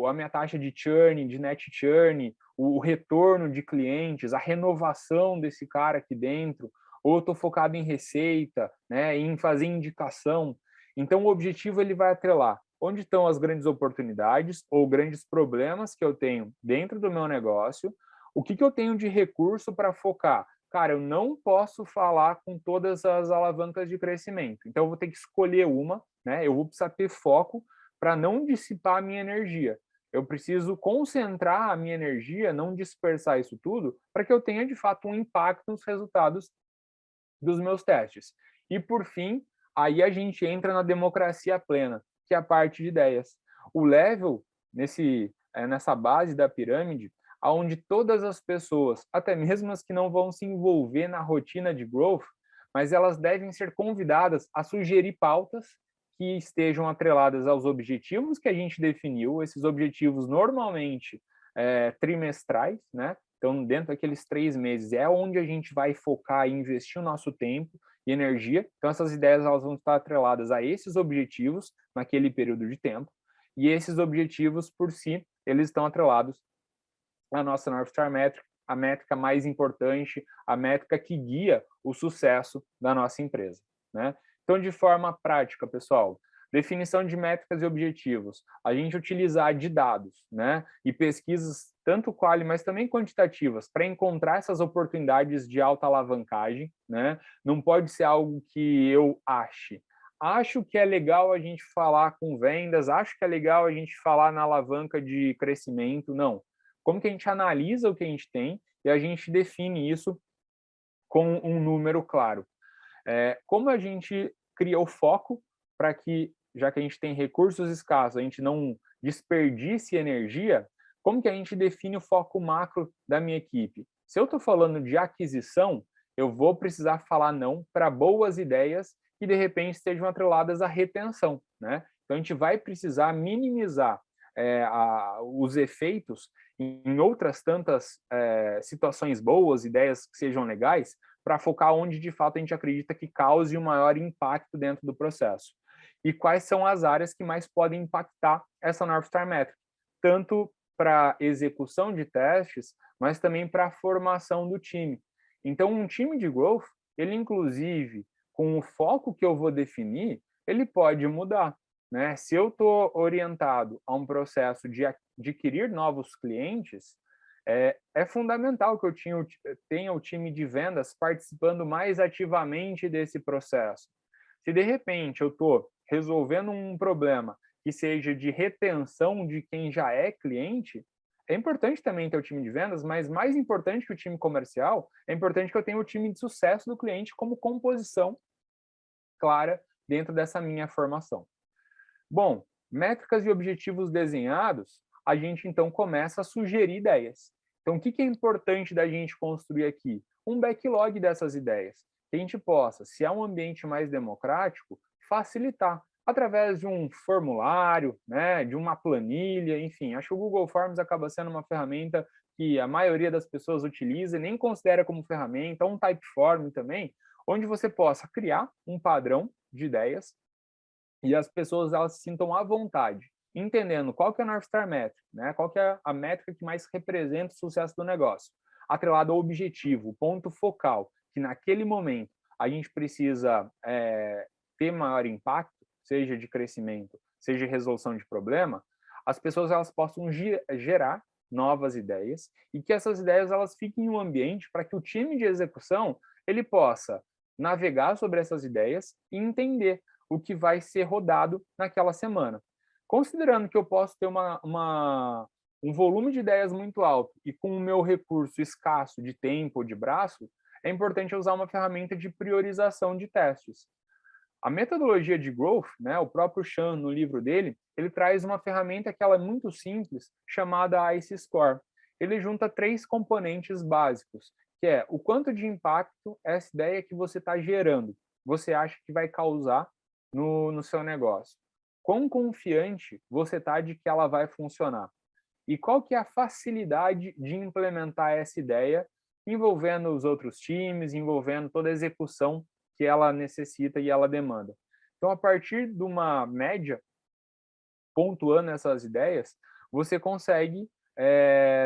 a minha taxa de churn, de net churn, o retorno de clientes, a renovação desse cara aqui dentro, ou eu estou focado em receita, né, em fazer indicação. Então, o objetivo ele vai atrelar onde estão as grandes oportunidades ou grandes problemas que eu tenho dentro do meu negócio, o que eu tenho de recurso para focar. Cara, eu não posso falar com todas as alavancas de crescimento, então eu vou ter que escolher uma, né? Eu vou precisar ter foco para não dissipar a minha energia. Eu preciso concentrar a minha energia, não dispersar isso tudo, para que eu tenha, de fato, um impacto nos resultados dos meus testes. E, por fim, aí a gente entra na democracia plena, que é a parte de ideias. O level, nessa base da pirâmide, onde todas as pessoas, até mesmo as que não vão se envolver na rotina de growth, mas elas devem ser convidadas a sugerir pautas que estejam atreladas aos objetivos que a gente definiu, esses objetivos normalmente trimestrais, né? Então, dentro daqueles 3 meses, é onde a gente vai focar e investir o nosso tempo e energia. Então, essas ideias elas vão estar atreladas a esses objetivos naquele período de tempo. E esses objetivos, por si, eles estão atrelados à nossa North Star Metric, a métrica mais importante, a métrica que guia o sucesso da nossa empresa, né? Então, de forma prática, pessoal, definição de métricas e objetivos, a gente utilizar de dados, né? E pesquisas tanto quali, mas também quantitativas, para encontrar essas oportunidades de alta alavancagem, né? Não pode ser algo que eu ache. Acho que é legal a gente falar com vendas, acho que é legal a gente falar na alavanca de crescimento, não. Como que a gente analisa o que a gente tem e a gente define isso com um número claro. Como a gente cria o foco para que, já que a gente tem recursos escassos, a gente não desperdice energia, como que a gente define o foco macro da minha equipe? Se eu estou falando de aquisição, eu vou precisar falar não para boas ideias que, de repente, estejam atreladas à retenção, né? Então, a gente vai precisar minimizar os efeitos em outras tantas situações boas, ideias que sejam legais, para focar onde, de fato, a gente acredita que cause o maior impacto dentro do processo. E quais são as áreas que mais podem impactar essa North Star Metric, tanto para execução de testes, mas também para a formação do time. Então, um time de growth, ele, inclusive, com o foco que eu vou definir, ele pode mudar, né? Se eu estou orientado a um processo de adquirir novos clientes, é fundamental que eu tenha o time de vendas participando mais ativamente desse processo. Se, de repente, eu estou resolvendo um problema que seja de retenção de quem já é cliente, é importante também ter o time de vendas, mas mais importante que o time comercial, é importante que eu tenha o time de sucesso do cliente como composição clara dentro dessa minha formação. Bom, métricas e objetivos desenhados, a gente então começa a sugerir ideias. Então, o que é importante da gente construir aqui? Um backlog dessas ideias. Que a gente possa, se é um ambiente mais democrático, facilitar através de um formulário, né, de uma planilha, enfim. Acho que o Google Forms acaba sendo uma ferramenta que a maioria das pessoas utiliza e nem considera como ferramenta, um Typeform também, onde você possa criar um padrão de ideias e as pessoas elas se sintam à vontade, entendendo qual que é a North Star Metric, né? Qual que é a métrica que mais representa o sucesso do negócio, atrelado ao objetivo, o ponto focal, que naquele momento a gente precisa ter maior impacto, seja de crescimento, seja de resolução de problema, as pessoas elas possam gerar novas ideias e que essas ideias elas fiquem em um ambiente para que o time de execução ele possa navegar sobre essas ideias e entender o que vai ser rodado naquela semana. Considerando que eu posso ter um volume de ideias muito alto e com o meu recurso escasso de tempo ou de braço, é importante usar uma ferramenta de priorização de testes. A metodologia de growth, né, o próprio Chan, no livro dele, ele traz uma ferramenta que ela é muito simples, chamada ICE Score. Ele junta 3 componentes básicos, que é o quanto de impacto essa ideia que você está gerando, você acha que vai causar no seu negócio. Quão confiante você está de que ela vai funcionar? E qual que é a facilidade de implementar essa ideia, envolvendo os outros times, envolvendo toda a execução que ela necessita e ela demanda. Então, a partir de uma média, pontuando essas ideias, você consegue,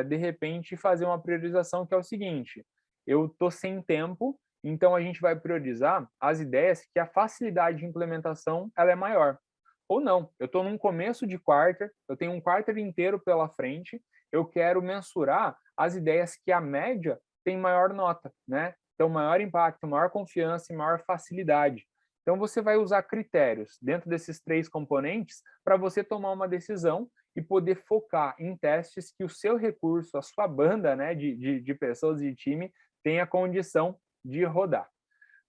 de repente, fazer uma priorização que é o seguinte, eu estou sem tempo, então a gente vai priorizar as ideias que a facilidade de implementação ela é maior. Ou não, eu estou num começo de quarter, eu tenho um quarter inteiro pela frente, eu quero mensurar as ideias que a média tem maior nota, né? Então, maior impacto, maior confiança e maior facilidade. Então, você vai usar critérios dentro desses 3 componentes para você tomar uma decisão e poder focar em testes que o seu recurso, a sua banda, né, de pessoas e de time tenha condição de rodar.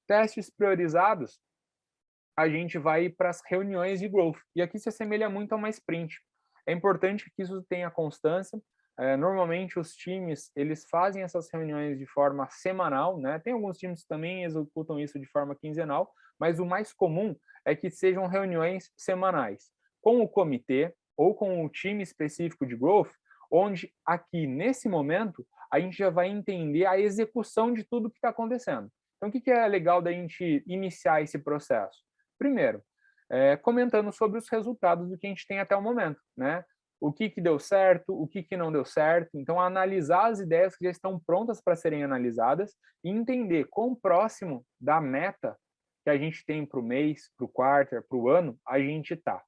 Testes priorizados, a gente vai para as reuniões de growth. E aqui se assemelha muito a uma sprint. É importante que isso tenha constância. Normalmente os times eles fazem essas reuniões de forma semanal, né? Tem alguns times que também executam isso de forma quinzenal, mas o mais comum é que sejam reuniões semanais, com o comitê ou com o time específico de growth, onde aqui nesse momento a gente já vai entender a execução de tudo que está acontecendo. Então o que é legal da gente iniciar esse processo? Primeiro, comentando sobre os resultados do que a gente tem até o momento, né? O que deu certo, o que não deu certo. Então, analisar as ideias que já estão prontas para serem analisadas e entender quão próximo da meta que a gente tem para o mês, para o quarter, para o ano, a gente está.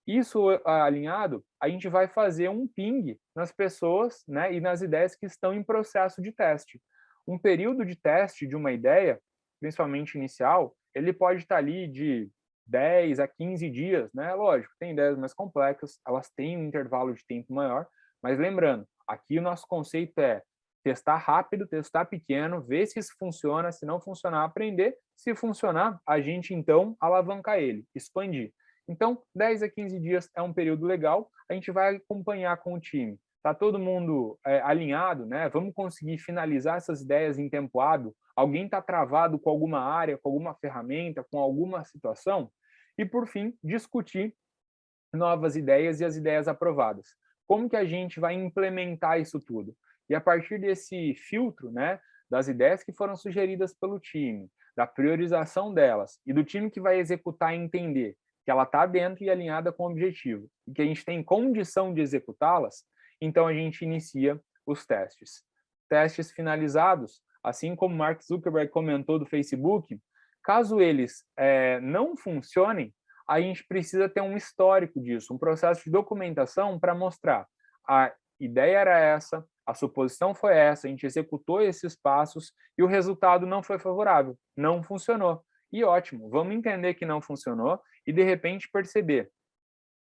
Isso alinhado, a gente vai fazer um ping nas pessoas, né, e nas ideias que estão em processo de teste. Um período de teste de uma ideia, principalmente inicial, ele pode estar ali de 10 a 15 dias, né? Lógico, tem ideias mais complexas, elas têm um intervalo de tempo maior, mas lembrando, aqui o nosso conceito é testar rápido, testar pequeno, ver se isso funciona, se não funcionar, aprender, se funcionar, a gente então alavancar ele, expandir. Então, 10 a 15 dias é um período legal, a gente vai acompanhar com o time. Está todo mundo alinhado, né? Vamos conseguir finalizar essas ideias em tempo hábil? Alguém está travado com alguma área, com alguma ferramenta, com alguma situação? E, por fim, discutir novas ideias e as ideias aprovadas. Como que a gente vai implementar isso tudo? E a partir desse filtro, né, das ideias que foram sugeridas pelo time, da priorização delas e do time que vai executar e entender que ela está dentro e alinhada com o objetivo e que a gente tem condição de executá-las, então a gente inicia os testes. Testes finalizados, assim como Mark Zuckerberg comentou do Facebook, caso eles não funcionem, a gente precisa ter um histórico disso, um processo de documentação para mostrar a ideia era essa, a suposição foi essa, a gente executou esses passos e o resultado não foi favorável, não funcionou. E ótimo, vamos entender que não funcionou e de repente perceber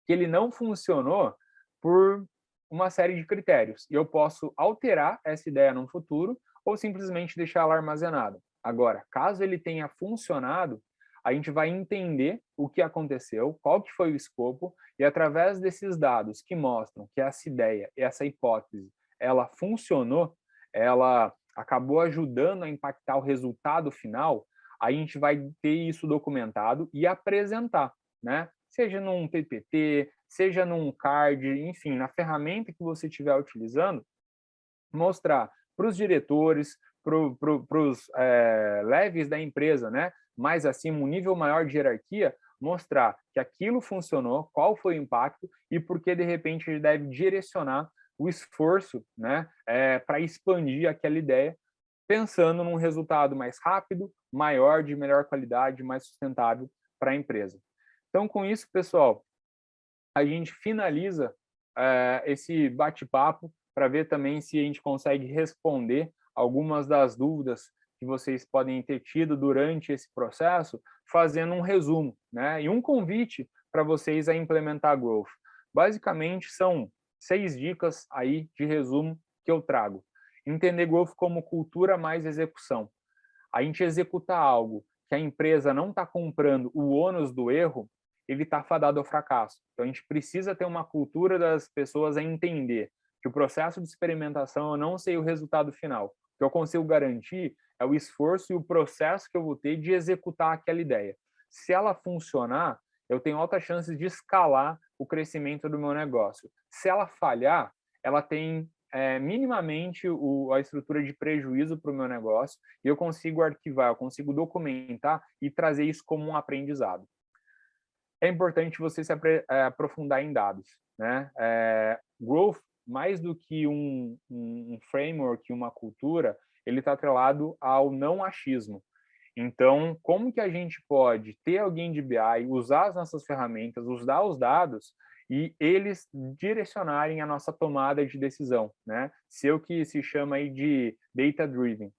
que ele não funcionou por uma série de critérios. E eu posso alterar essa ideia no futuro ou simplesmente deixá-la armazenada. Agora, caso ele tenha funcionado, a gente vai entender o que aconteceu, qual que foi o escopo, e através desses dados que mostram que essa ideia, essa hipótese, ela funcionou, ela acabou ajudando a impactar o resultado final, a gente vai ter isso documentado e apresentar, né? Seja num PPT, seja num card, enfim, na ferramenta que você estiver utilizando, mostrar para os diretores, para os leves da empresa, né? Mais acima, um nível maior de hierarquia, mostrar que aquilo funcionou, qual foi o impacto e por que, de repente, ele deve direcionar o esforço, né, para expandir aquela ideia, pensando num resultado mais rápido, maior, de melhor qualidade, mais sustentável para a empresa. Então, com isso, pessoal, a gente finaliza esse bate-papo para ver também se a gente consegue responder algumas das dúvidas que vocês podem ter tido durante esse processo, fazendo um resumo, né? E um convite para vocês a implementar Growth. Basicamente, são 6 dicas aí de resumo que eu trago. Entender Growth como cultura mais execução. A gente executar algo que a empresa não está comprando o ônus do erro, ele está fadado ao fracasso. Então, a gente precisa ter uma cultura das pessoas a entender que o processo de experimentação eu não sei o resultado final. O que eu consigo garantir é o esforço e o processo que eu vou ter de executar aquela ideia. Se ela funcionar, eu tenho altas chances de escalar o crescimento do meu negócio. Se ela falhar, ela tem minimamente a estrutura de prejuízo para o meu negócio e eu consigo arquivar, eu consigo documentar e trazer isso como um aprendizado. É importante você se aprofundar em dados, né? Growth, mais do que um framework, uma cultura, ele está atrelado ao não achismo. Então, como que a gente pode ter alguém de BI, usar as nossas ferramentas, usar os dados e eles direcionarem a nossa tomada de decisão, né? Ser o que se chama aí de data-driven.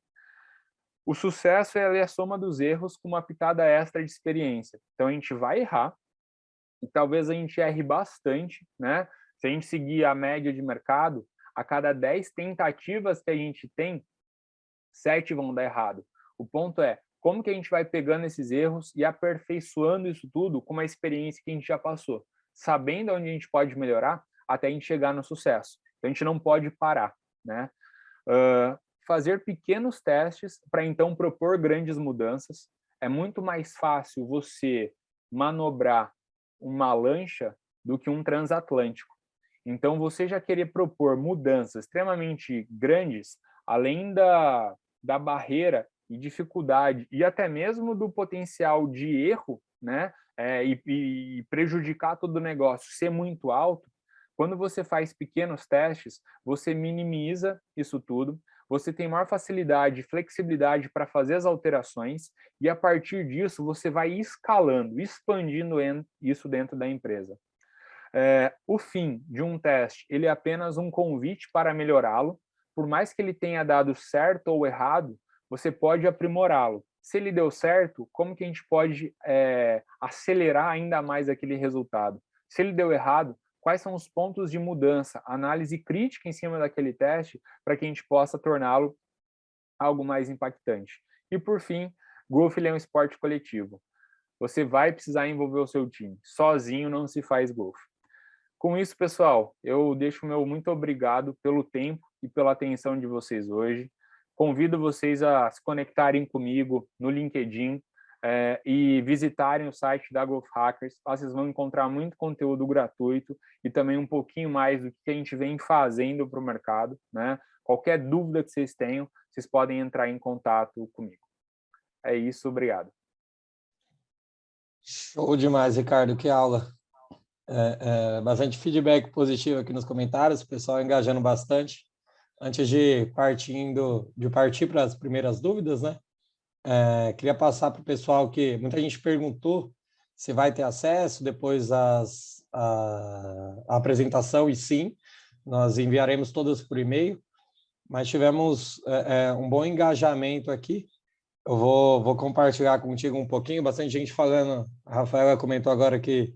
O sucesso é a soma dos erros com uma pitada extra de experiência. Então, a gente vai errar, e talvez a gente erre bastante, né? Se a gente seguir a média de mercado, a cada 10 tentativas que a gente tem, 7 vão dar errado. O ponto é, como que a gente vai pegando esses erros e aperfeiçoando isso tudo com uma experiência que a gente já passou, sabendo onde a gente pode melhorar até a gente chegar no sucesso. Então, a gente não pode parar, né? Fazer pequenos testes para então propor grandes mudanças. É muito mais fácil você manobrar uma lancha do que um transatlântico. Então, você já querer propor mudanças extremamente grandes, além da barreira e dificuldade, e até mesmo do potencial de erro, né, e prejudicar todo o negócio, ser muito alto, quando você faz pequenos testes, você minimiza isso tudo, você tem maior facilidade e flexibilidade para fazer as alterações e, a partir disso, você vai escalando, expandindo isso dentro da empresa. O fim de um teste, ele é apenas um convite para melhorá-lo. Por mais que ele tenha dado certo ou errado, você pode aprimorá-lo. Se ele deu certo, como que a gente pode acelerar ainda mais aquele resultado? Se ele deu errado, quais são os pontos de mudança, análise crítica em cima daquele teste, para que a gente possa torná-lo algo mais impactante. E, por fim, golfe é um esporte coletivo. Você vai precisar envolver o seu time. Sozinho não se faz golfe. Com isso, pessoal, eu deixo o meu muito obrigado pelo tempo e pela atenção de vocês hoje. Convido vocês a se conectarem comigo no LinkedIn e visitarem o site da Growth Hackers. Lá vocês vão encontrar muito conteúdo gratuito e também um pouquinho mais do que a gente vem fazendo para o mercado, né? Qualquer dúvida que vocês tenham, vocês podem entrar em contato comigo. É isso, obrigado. Show demais, Ricardo, que aula. Bastante feedback positivo aqui nos comentários, o pessoal engajando bastante. Antes de partir para as primeiras dúvidas, né? Queria passar para o pessoal que muita gente perguntou se vai ter acesso depois a apresentação, e sim, nós enviaremos todas por e-mail, mas tivemos um bom engajamento aqui. Eu vou compartilhar contigo um pouquinho, bastante gente falando, a Rafaela comentou agora que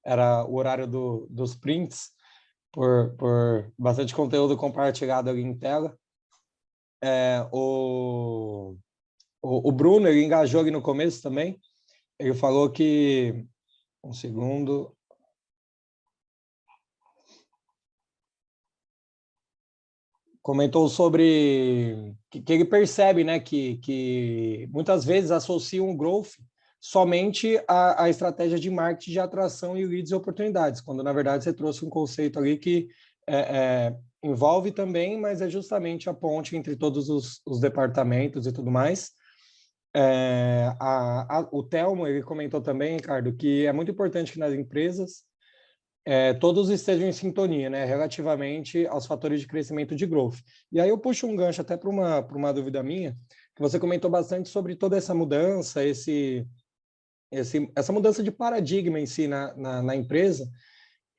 era o horário dos prints, por bastante conteúdo compartilhado ali em tela. O Bruno, ele engajou ali no começo também, ele falou que... Um segundo... comentou sobre que ele percebe, né, que muitas vezes associam o growth somente à estratégia de marketing de atração e leads e oportunidades, quando na verdade você trouxe um conceito ali que envolve também, mas é justamente a ponte entre todos os departamentos e tudo mais. O Telmo, ele comentou também, Ricardo, que é muito importante que nas empresas todos estejam em sintonia, né, relativamente aos fatores de crescimento de growth. E aí eu puxo um gancho até para uma dúvida minha, que você comentou bastante sobre toda essa mudança, essa mudança de paradigma em si na empresa,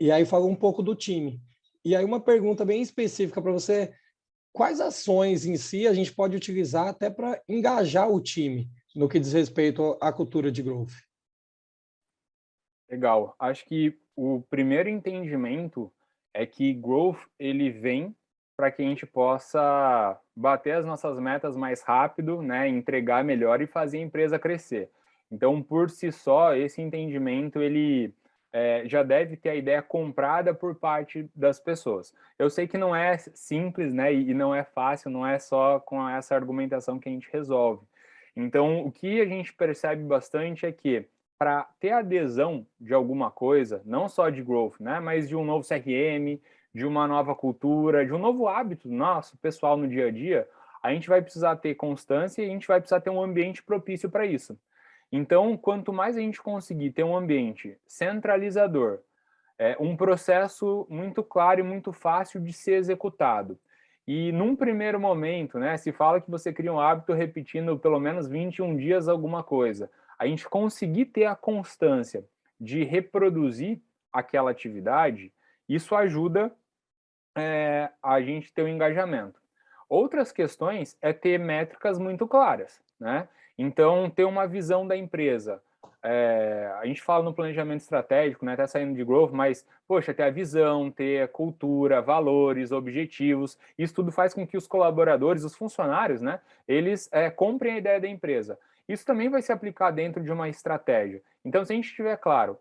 e aí falou um pouco do time. E aí uma pergunta bem específica para você, quais ações em si a gente pode utilizar até para engajar o time no que diz respeito à cultura de growth? Legal. Acho que o primeiro entendimento é que growth ele vem para que a gente possa bater as nossas metas mais rápido, né, entregar melhor e fazer a empresa crescer. Então, por si só, esse entendimento ele já deve ter a ideia comprada por parte das pessoas. Eu sei que não é simples, né, e não é fácil, não é só com essa argumentação que a gente resolve. Então, o que a gente percebe bastante é que para ter adesão de alguma coisa, não só de growth, né, mas de um novo CRM, de uma nova cultura, de um novo hábito nosso, pessoal, no dia a dia, a gente vai precisar ter constância e a gente vai precisar ter um ambiente propício para isso. Então, quanto mais a gente conseguir ter um ambiente centralizador, um processo muito claro e muito fácil de ser executado. E num primeiro momento, né, se fala que você cria um hábito repetindo pelo menos 21 dias alguma coisa. A gente conseguir ter a constância de reproduzir aquela atividade, isso ajuda a gente ter o engajamento. Outras questões é ter métricas muito claras, né? Então, ter uma visão da empresa. A gente fala no planejamento estratégico, né? Tá saindo de growth, mas, poxa, ter a visão, ter a cultura, valores, objetivos, isso tudo faz com que os colaboradores, os funcionários, né? Eles comprem a ideia da empresa. Isso também vai se aplicar dentro de uma estratégia. Então, se a gente tiver claro,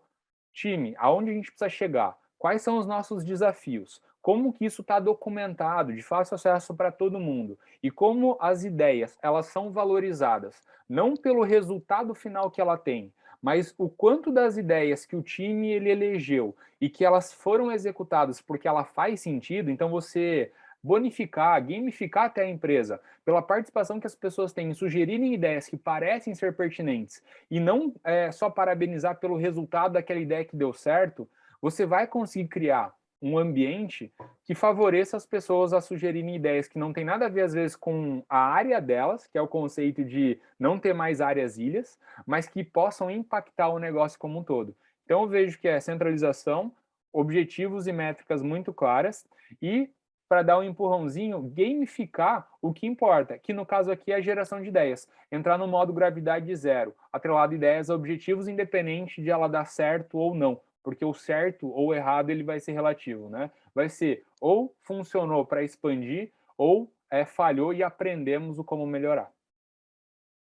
time, aonde a gente precisa chegar, quais são os nossos desafios, como que isso está documentado, de fácil acesso para todo mundo, e como as ideias elas são valorizadas, não pelo resultado final que ela tem, mas o quanto das ideias que o time ele elegeu e que elas foram executadas porque ela faz sentido, então você bonificar, gamificar até a empresa, pela participação que as pessoas têm em sugerirem ideias que parecem ser pertinentes e não só parabenizar pelo resultado daquela ideia que deu certo, você vai conseguir criar um ambiente que favoreça as pessoas a sugerirem ideias que não tem nada a ver, às vezes, com a área delas, que é o conceito de não ter mais áreas ilhas, mas que possam impactar o negócio como um todo. Então, eu vejo que é centralização, objetivos e métricas muito claras e, para dar um empurrãozinho, gamificar o que importa, que no caso aqui é a geração de ideias. Entrar no modo gravidade zero, atrelado ideias a objetivos, independente de ela dar certo ou não, porque o certo ou errado ele vai ser relativo, né? Vai ser ou funcionou para expandir ou falhou e aprendemos o como melhorar.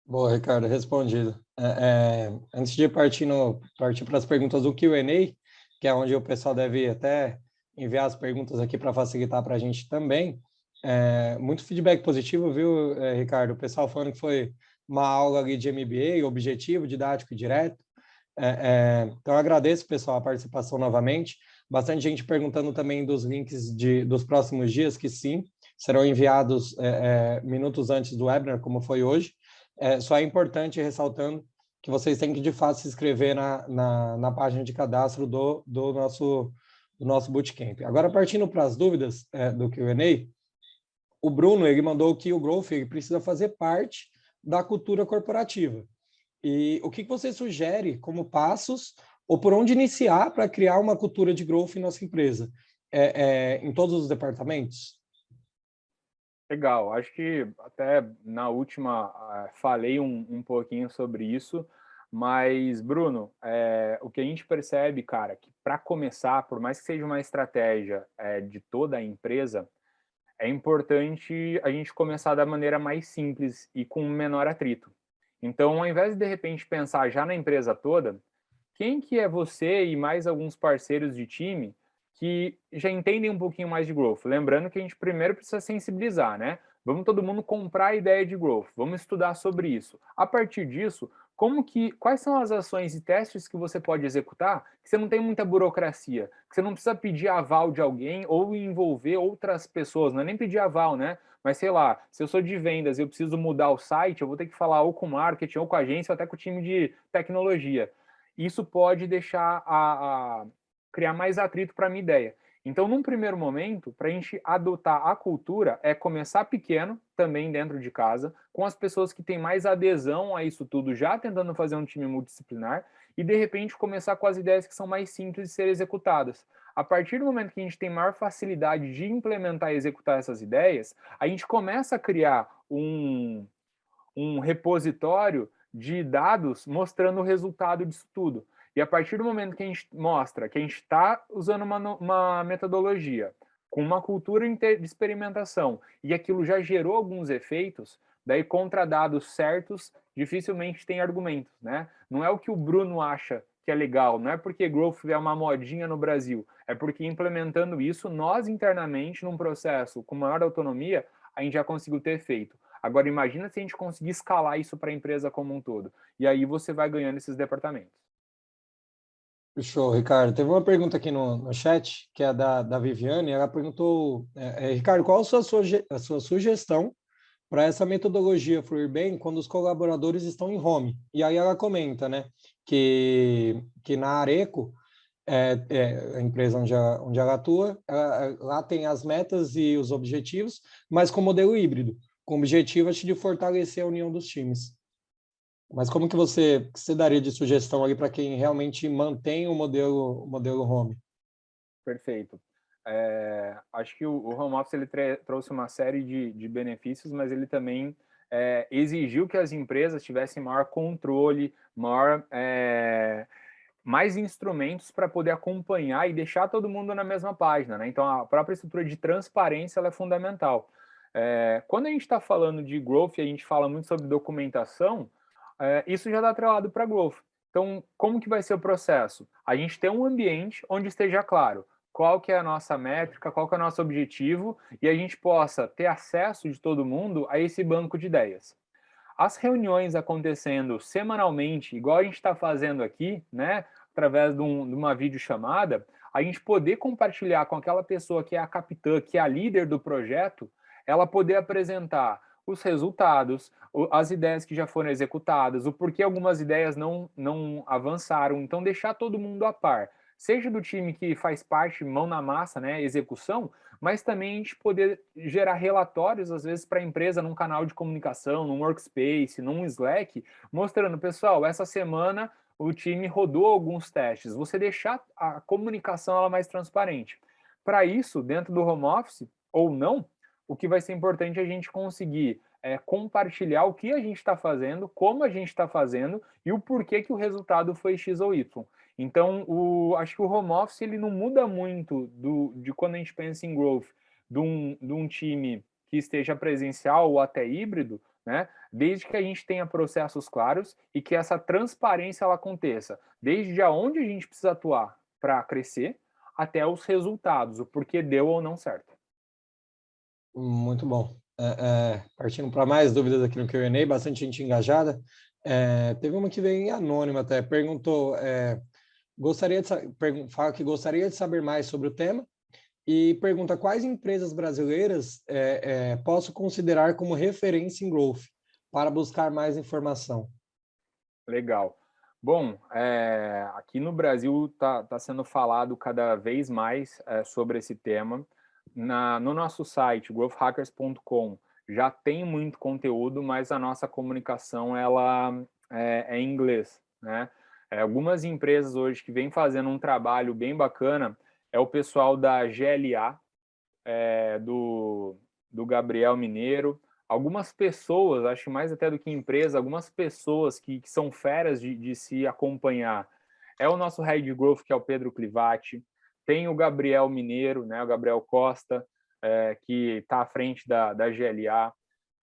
Boa, Ricardo, respondido. Antes de partir para as perguntas do Q&A, que é onde o pessoal deve até enviar as perguntas aqui para facilitar para a gente também. Muito feedback positivo, viu, Ricardo? O pessoal falando que foi uma aula ali de MBA, objetivo, didático e direto. Então, agradeço, pessoal, a participação novamente. Bastante gente perguntando também dos links dos próximos dias, que sim, serão enviados minutos antes do webinar, como foi hoje. Só é importante ressaltando que vocês têm que, de fato, se inscrever na página de cadastro do nosso Bootcamp. Agora, partindo para as dúvidas do Q&A, o Bruno ele mandou que o Growth ele precisa fazer parte da cultura corporativa. E o que você sugere como passos ou por onde iniciar para criar uma cultura de growth em nossa empresa? Em todos os departamentos? Legal, acho que até na última falei um pouquinho sobre isso, mas, Bruno, o que a gente percebe, cara, que para começar, por mais que seja uma estratégia de toda a empresa, é importante a gente começar da maneira mais simples e com menor atrito. Então, ao invés de repente pensar já na empresa toda, quem que é você e mais alguns parceiros de time que já entendem um pouquinho mais de growth. Lembrando que a gente primeiro precisa sensibilizar, né? Vamos todo mundo comprar a ideia de growth, vamos estudar sobre isso. A partir disso, quais são as ações e testes que você pode executar que você não tem muita burocracia, que você não precisa pedir aval de alguém ou envolver outras pessoas, não é nem pedir aval, né? Mas sei lá, se eu sou de vendas e eu preciso mudar o site, eu vou ter que falar ou com marketing, ou com a agência, ou até com o time de tecnologia. Isso pode deixar criar mais atrito para a minha ideia. Então, num primeiro momento, para a gente adotar a cultura, é começar pequeno, também dentro de casa, com as pessoas que têm mais adesão a isso tudo, já tentando fazer um time multidisciplinar, e de repente começar com as ideias que são mais simples de ser executadas. A partir do momento que a gente tem maior facilidade de implementar e executar essas ideias, a gente começa a criar um repositório de dados mostrando o resultado disso tudo. E a partir do momento que a gente mostra que a gente está usando uma metodologia com uma cultura de experimentação e aquilo já gerou alguns efeitos, daí contra dados certos, dificilmente tem argumentos, né? Não é o que o Bruno acha que é legal, não é porque growth é uma modinha no Brasil, é porque implementando isso, nós internamente, num processo com maior autonomia, a gente já conseguiu ter efeito. Agora, imagina se a gente conseguir escalar isso para a empresa como um todo. E aí você vai ganhando esses departamentos. Show, Ricardo. Teve uma pergunta aqui no chat, que é da Viviane. Ela perguntou, Ricardo, qual a sua sugestão para essa metodologia fluir bem quando os colaboradores estão em home? E aí ela comenta, né, que na Areco, a empresa onde ela atua, lá tem as metas e os objetivos, mas com modelo híbrido, com o objetivo acho, de fortalecer a união dos times. Mas como que você daria de sugestão ali para quem realmente mantém o modelo home? Perfeito. Acho que o home office ele trouxe uma série de benefícios, mas ele também exigiu que as empresas tivessem maior controle, mais instrumentos para poder acompanhar e deixar todo mundo na mesma página, né? Então, a própria estrutura de transparência ela é fundamental. Quando a gente está falando de growth e a gente fala muito sobre documentação, isso já dá atrelado para growth. Então, como que vai ser o processo? A gente tem um ambiente onde esteja claro qual que é a nossa métrica, qual que é o nosso objetivo, e a gente possa ter acesso de todo mundo a esse banco de ideias. As reuniões acontecendo semanalmente, igual a gente está fazendo aqui, né, através de uma videochamada, a gente poder compartilhar com aquela pessoa que é a capitã, que é a líder do projeto, ela poder apresentar os resultados, as ideias que já foram executadas, o porquê algumas ideias não avançaram. Então, deixar todo mundo a par, seja do time que faz parte, mão na massa, né, execução, mas também a gente poder gerar relatórios, às vezes, para a empresa num canal de comunicação, num workspace, num Slack, mostrando, pessoal, essa semana o time rodou alguns testes. Você deixar a comunicação ela mais transparente. Para isso, dentro do home office, ou não, o que vai ser importante é a gente conseguir compartilhar o que a gente está fazendo, como a gente está fazendo e o porquê que o resultado foi X ou Y. Então, acho que o home office ele não muda muito de quando a gente pensa em growth de um time que esteja presencial ou até híbrido, né? Desde que a gente tenha processos claros e que essa transparência ela aconteça, desde aonde a gente precisa atuar para crescer até os resultados, o porquê deu ou não certo. Muito bom. Partindo para mais dúvidas aqui no Q&A, bastante gente engajada. Teve uma que veio anônima até, perguntou, fala que gostaria de saber mais sobre o tema e pergunta quais empresas brasileiras posso considerar como referência em growth para buscar mais informação. Legal. Bom, aqui no Brasil está sendo falado cada vez mais sobre esse tema. No nosso site, growthhackers.com, já tem muito conteúdo, mas a nossa comunicação ela é em inglês, né? Algumas empresas hoje que vêm fazendo um trabalho bem bacana é o pessoal da GLA, do Gabriel Mineiro. Algumas pessoas, acho mais até do que empresa, algumas pessoas que são feras de se acompanhar. É o nosso Head de Growth, que é o Pedro Clivati. Tem o Gabriel Mineiro, né, o Gabriel Costa, que está à frente da GLA.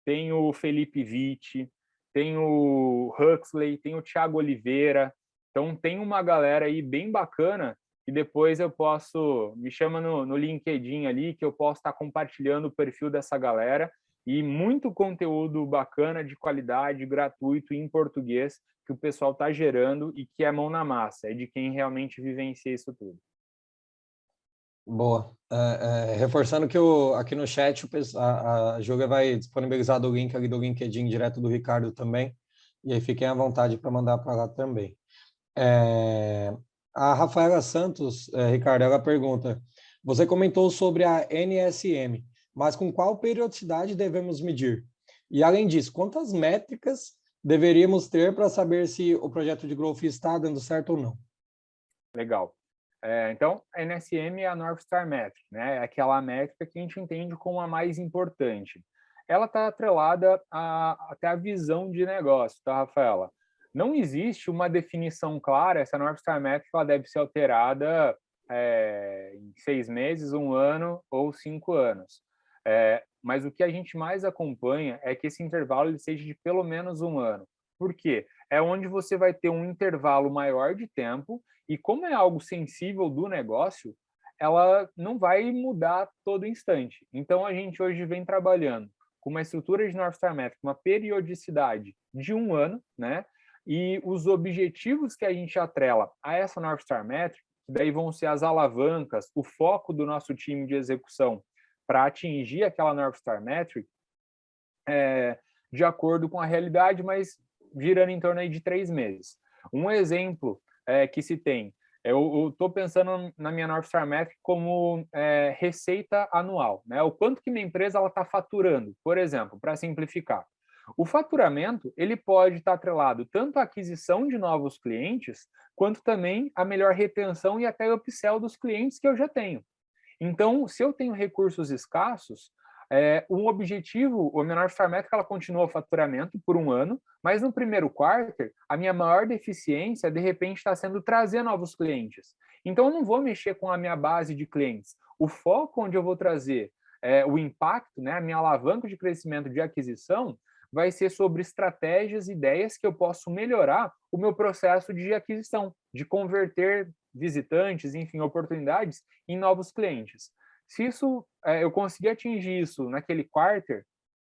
Tem o Felipe Vitti, tem o Huxley, tem o Thiago Oliveira. Então, tem uma galera aí bem bacana e depois eu posso, me chama no LinkedIn ali, que eu posso estar compartilhando o perfil dessa galera, e muito conteúdo bacana, de qualidade, gratuito, em português, que o pessoal está gerando e que é mão na massa, é de quem realmente vivencia isso tudo. Boa. Reforçando que aqui no chat a Júlia vai disponibilizar o link ali do LinkedIn direto do Ricardo também, e aí fiquem à vontade para mandar para lá também. A Rafaela Santos, Ricardo, ela pergunta, você comentou sobre a NSM, mas com qual periodicidade devemos medir? E além disso, quantas métricas deveríamos ter para saber se o projeto de growth está dando certo ou não? Legal. Então, a NSM é a North Star Metric, né? É aquela métrica que a gente entende como a mais importante. Ela está atrelada até a visão de negócio, tá, Rafaela? Não existe uma definição clara, essa North Star Metric ela deve ser alterada em 6 meses, 1 ano ou 5 anos. Mas o que a gente mais acompanha é que esse intervalo ele seja de pelo menos 1 ano. Por quê? É onde você vai ter um intervalo maior de tempo e como é algo sensível do negócio, ela não vai mudar todo instante. Então, a gente hoje vem trabalhando com uma estrutura de North Star Metric, uma periodicidade de 1 ano, né? E os objetivos que a gente atrela a essa North Star Metric, que daí vão ser as alavancas, o foco do nosso time de execução para atingir aquela North Star Metric, de acordo com a realidade, mas girando em torno aí de 3 meses. Um exemplo que se tem, eu estou pensando na minha North Star Metric como receita anual, né? O quanto que minha empresa está faturando, por exemplo, para simplificar. O faturamento ele pode estar atrelado tanto à aquisição de novos clientes, quanto também à melhor retenção e até upsell dos clientes que eu já tenho. Então, se eu tenho recursos escassos, um objetivo, a minha North Star Metric, ela continua o faturamento por 1 ano, mas no primeiro quarter, a minha maior deficiência, de repente, está sendo trazer novos clientes. Então, eu não vou mexer com a minha base de clientes. O foco onde eu vou trazer o impacto, né, a minha alavanca de crescimento de aquisição, vai ser sobre estratégias e ideias que eu posso melhorar o meu processo de aquisição, de converter visitantes, enfim, oportunidades em novos clientes. Se isso eu conseguir atingir isso naquele quarter,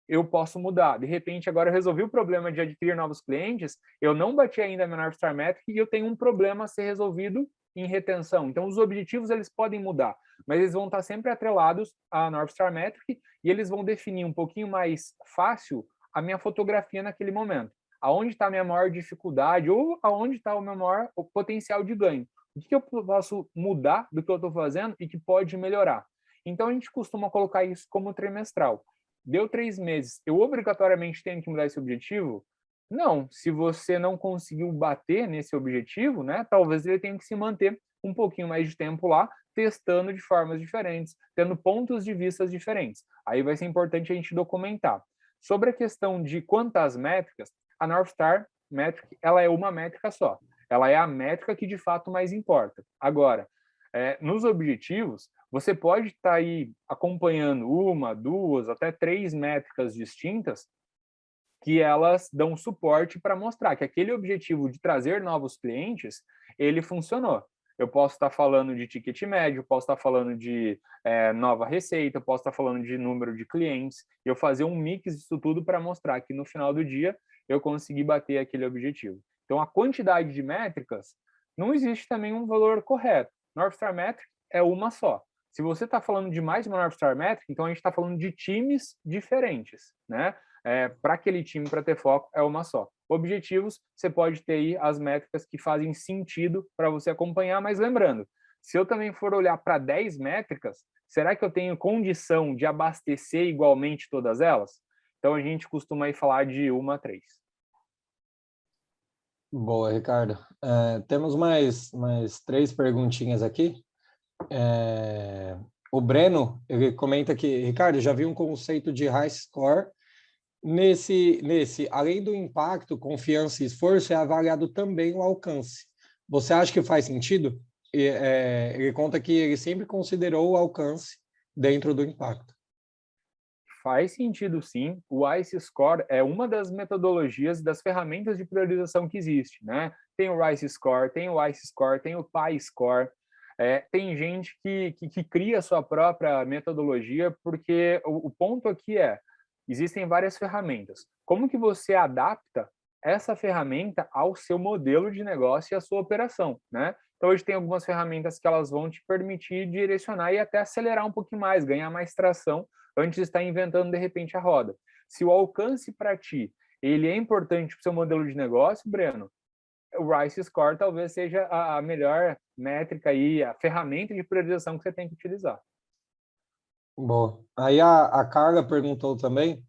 eu posso mudar. De repente, agora eu resolvi o problema de adquirir novos clientes, eu não bati ainda a minha North Star Metric e eu tenho um problema a ser resolvido em retenção. Então, os objetivos eles podem mudar, mas eles vão estar sempre atrelados à North Star Metric e eles vão definir um pouquinho mais fácil a minha fotografia naquele momento. Aonde está a minha maior dificuldade ou aonde está o meu maior potencial de ganho. O que eu posso mudar do que eu estou fazendo e que pode melhorar. Então, a gente costuma colocar isso como trimestral. Deu 3 meses, eu obrigatoriamente tenho que mudar esse objetivo? Não. Se você não conseguiu bater nesse objetivo, né, talvez ele tenha que se manter um pouquinho mais de tempo lá, testando de formas diferentes, tendo pontos de vista diferentes. Aí vai ser importante a gente documentar. Sobre a questão de quantas métricas, a North Star Metric, ela é uma métrica só. Ela é a métrica que de fato mais importa. Agora, nos objetivos, você pode estar aí acompanhando 1, 2, até 3 métricas distintas que elas dão suporte para mostrar que aquele objetivo de trazer novos clientes, ele funcionou. Eu posso estar falando de ticket médio, posso estar falando de nova receita, posso estar falando de número de clientes, e eu fazer um mix disso tudo para mostrar que no final do dia eu consegui bater aquele objetivo. Então, a quantidade de métricas, não existe também um valor correto. North Star Metric é uma só. Se você está falando de mais de uma North Star Metric, então a gente está falando de times diferentes, né? Para aquele time, para ter foco, é uma só. Objetivos, você pode ter aí as métricas que fazem sentido para você acompanhar, mas lembrando, se eu também for olhar para 10 métricas, será que eu tenho condição de abastecer igualmente todas elas? Então, a gente costuma aí falar de 1 a 3. Boa, Ricardo. Temos mais 3 perguntinhas aqui. O Breno, ele comenta que, Ricardo, já vi um conceito de high score. Nesse, além do impacto, confiança e esforço, é avaliado também o alcance. Você acha que faz sentido? Ele conta que ele sempre considerou o alcance dentro do impacto. Faz sentido, sim. O ICE Score é uma das metodologias das ferramentas de priorização que existe, né? Tem o RICE Score, tem o ICE Score, tem o PI Score. Tem gente que cria a sua própria metodologia, porque o ponto aqui existem várias ferramentas. Como que você adapta essa ferramenta ao seu modelo de negócio e à sua operação, né? Então, hoje tem algumas ferramentas que elas vão te permitir direcionar e até acelerar um pouquinho mais, ganhar mais tração antes de estar inventando, de repente, a roda. Se o alcance para ti ele é importante para o seu modelo de negócio, Breno, o Rice Score talvez seja a melhor métrica aí, a ferramenta de priorização que você tem que utilizar. Boa. Aí a Carla perguntou também,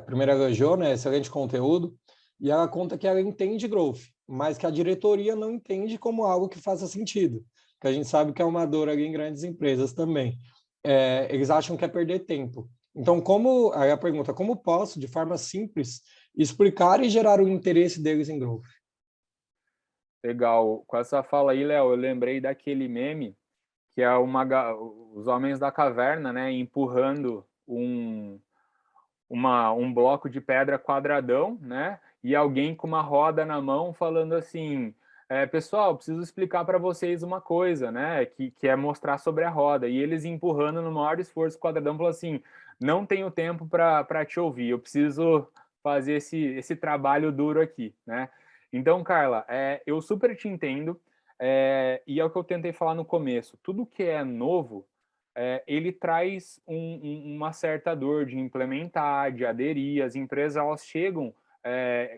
primeiro elogiou, né, excelente conteúdo, e ela conta que ela entende growth, mas que a diretoria não entende como algo que faça sentido, que a gente sabe que é uma dor ali em grandes empresas também. Eles acham que é perder tempo. Então, aí a pergunta, como posso, de forma simples, explicar e gerar o interesse deles em growth? Legal. Com essa fala aí, Léo, eu lembrei daquele meme que é os homens da caverna, né, empurrando um bloco de pedra quadradão, né, e alguém com uma roda na mão falando assim, pessoal, preciso explicar para vocês uma coisa, né, que é mostrar sobre a roda, e eles empurrando no maior esforço o quadradão, falou assim, não tenho tempo para te ouvir, eu preciso fazer esse trabalho duro aqui, né. Então, Carla, eu super te entendo, e é o que eu tentei falar no começo, tudo que é novo, ele traz uma certa dor de implementar, de aderir. As empresas elas chegam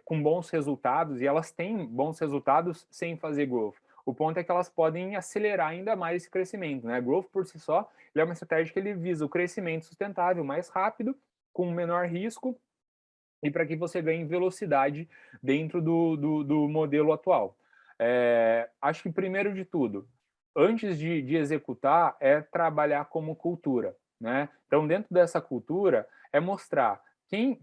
com bons resultados e elas têm bons resultados sem fazer growth. O ponto é que elas podem acelerar ainda mais esse crescimento, né? Growth por si só, ele é uma estratégia que ele visa o crescimento sustentável mais rápido, com menor risco e para que você ganhe velocidade dentro do modelo atual. Acho que, primeiro de tudo, antes de executar, é trabalhar como cultura, né? Então, dentro dessa cultura, é mostrar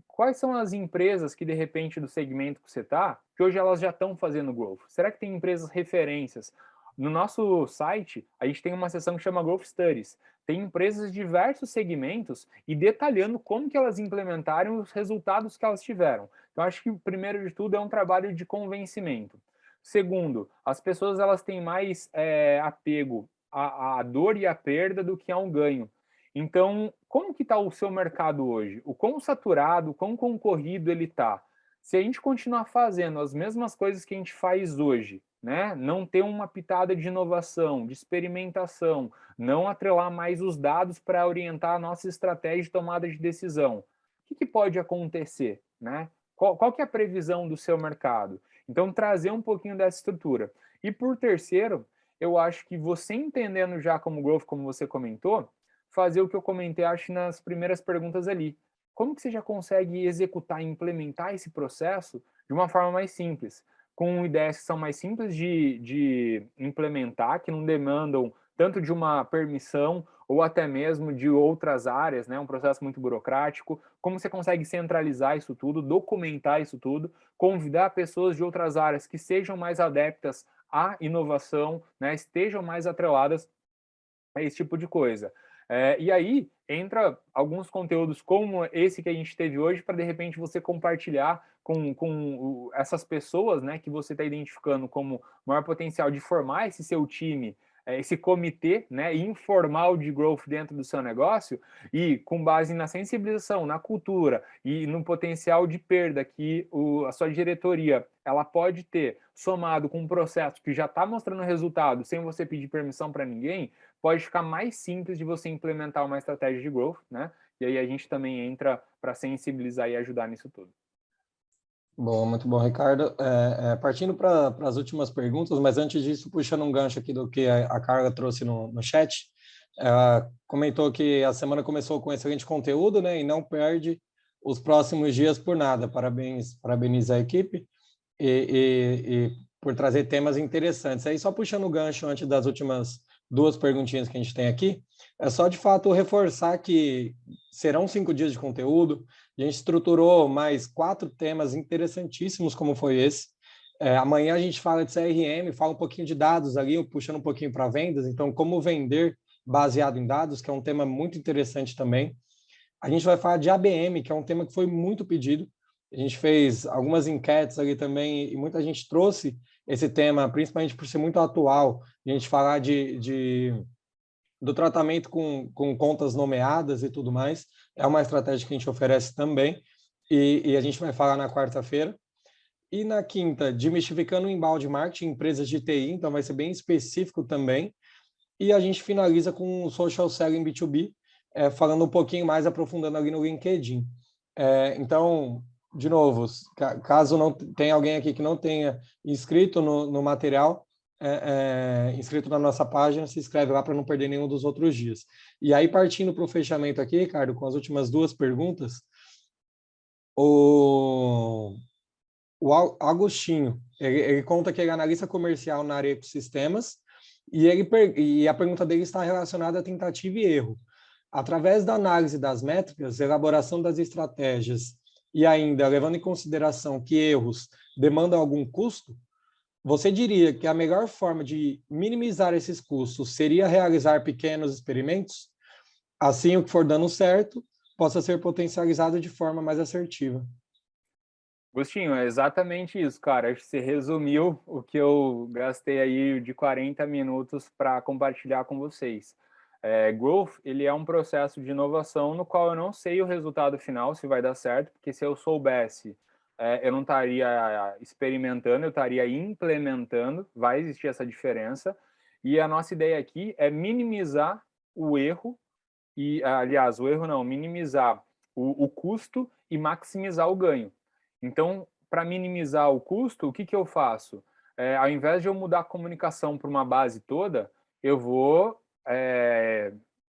quais são as empresas que, de repente, do segmento que você está, que hoje elas já estão fazendo growth. Será que tem empresas referências? No nosso site, a gente tem uma seção que chama Growth Studies. Tem empresas de diversos segmentos e detalhando como que elas implementaram os resultados que elas tiveram. Então, acho que, primeiro de tudo, é um trabalho de convencimento. Segundo, as pessoas elas têm mais apego à dor e à perda do que a um ganho. Então, como que está o seu mercado hoje? O quão saturado, o quão concorrido ele está? Se a gente continuar fazendo as mesmas coisas que a gente faz hoje, né? Não ter uma pitada de inovação, de experimentação, não atrelar mais os dados para orientar a nossa estratégia de tomada de decisão, o que pode acontecer, né? Qual que é a previsão do seu mercado? Então, trazer um pouquinho dessa estrutura. E por terceiro, eu acho que você entendendo já como growth, como você comentou, fazer o que eu comentei, acho, nas primeiras perguntas ali. Como que você já consegue executar e implementar esse processo de uma forma mais simples? Com ideias que são mais simples de implementar, que não demandam tanto de uma permissão ou até mesmo de outras áreas, né? Um processo muito burocrático. Como você consegue centralizar isso tudo, documentar isso tudo, convidar pessoas de outras áreas que sejam mais adeptas à inovação, né? Estejam mais atreladas a esse tipo de coisa. E aí entra alguns conteúdos como esse que a gente teve hoje para de repente você compartilhar com essas pessoas, né, que você está identificando como maior potencial de formar esse seu time, esse comitê, né, informal de growth dentro do seu negócio e com base na sensibilização, na cultura e no potencial de perda que a sua diretoria ela pode ter somado com um processo que já está mostrando resultado sem você pedir permissão para ninguém, pode ficar mais simples de você implementar uma estratégia de growth, né? E aí a gente também entra para sensibilizar e ajudar nisso tudo. Bom, muito bom, Ricardo. Partindo para as últimas perguntas, mas antes disso, puxando um gancho aqui do que a Carla trouxe no chat, ela comentou que a semana começou com excelente conteúdo, né, e não perde os próximos dias por nada. Parabeniza a equipe e por trazer temas interessantes. Aí, só puxando o gancho antes das últimas duas perguntinhas que a gente tem aqui, é só de fato reforçar que serão 5 dias de conteúdo. A gente estruturou mais 4 temas interessantíssimos, como foi esse. Amanhã a gente fala de CRM, fala um pouquinho de dados ali, puxando um pouquinho para vendas. Então, como vender baseado em dados, que é um tema muito interessante também. A gente vai falar de ABM, que é um tema que foi muito pedido. A gente fez algumas enquetes ali também e muita gente trouxe esse tema, principalmente por ser muito atual, a gente falar do tratamento com contas nomeadas e tudo mais, é uma estratégia que a gente oferece também, e a gente vai falar na quarta-feira. E na quinta, desmistificando o inbound marketing, empresas de TI, então vai ser bem específico também. E a gente finaliza com o social selling B2B, falando um pouquinho mais, aprofundando ali no LinkedIn. Então, de novo, caso não tenha alguém aqui que não tenha inscrito no material, inscrito na nossa página, se inscreve lá para não perder nenhum dos outros dias. E aí, partindo para o fechamento aqui, Ricardo, com as últimas duas perguntas, o Agostinho, ele conta que ele é analista comercial na área de ecossistemas, e a pergunta dele está relacionada a tentativa e erro. Através da análise das métricas, elaboração das estratégias e ainda levando em consideração que erros demandam algum custo, você diria que a melhor forma de minimizar esses custos seria realizar pequenos experimentos? Assim, o que for dando certo possa ser potencializado de forma mais assertiva. Agostinho, é exatamente isso, cara. Acho que você resumiu o que eu gastei aí de 40 minutos para compartilhar com vocês. Growth, ele é um processo de inovação no qual eu não sei o resultado final, se vai dar certo, porque se eu soubesse, eu não estaria experimentando, eu estaria implementando, vai existir essa diferença. E a nossa ideia aqui é minimizar o erro, e, aliás, o erro não, minimizar o custo e maximizar o ganho. Então, para minimizar o custo, o que, que eu faço? Ao invés de eu mudar a comunicação para uma base toda, eu vou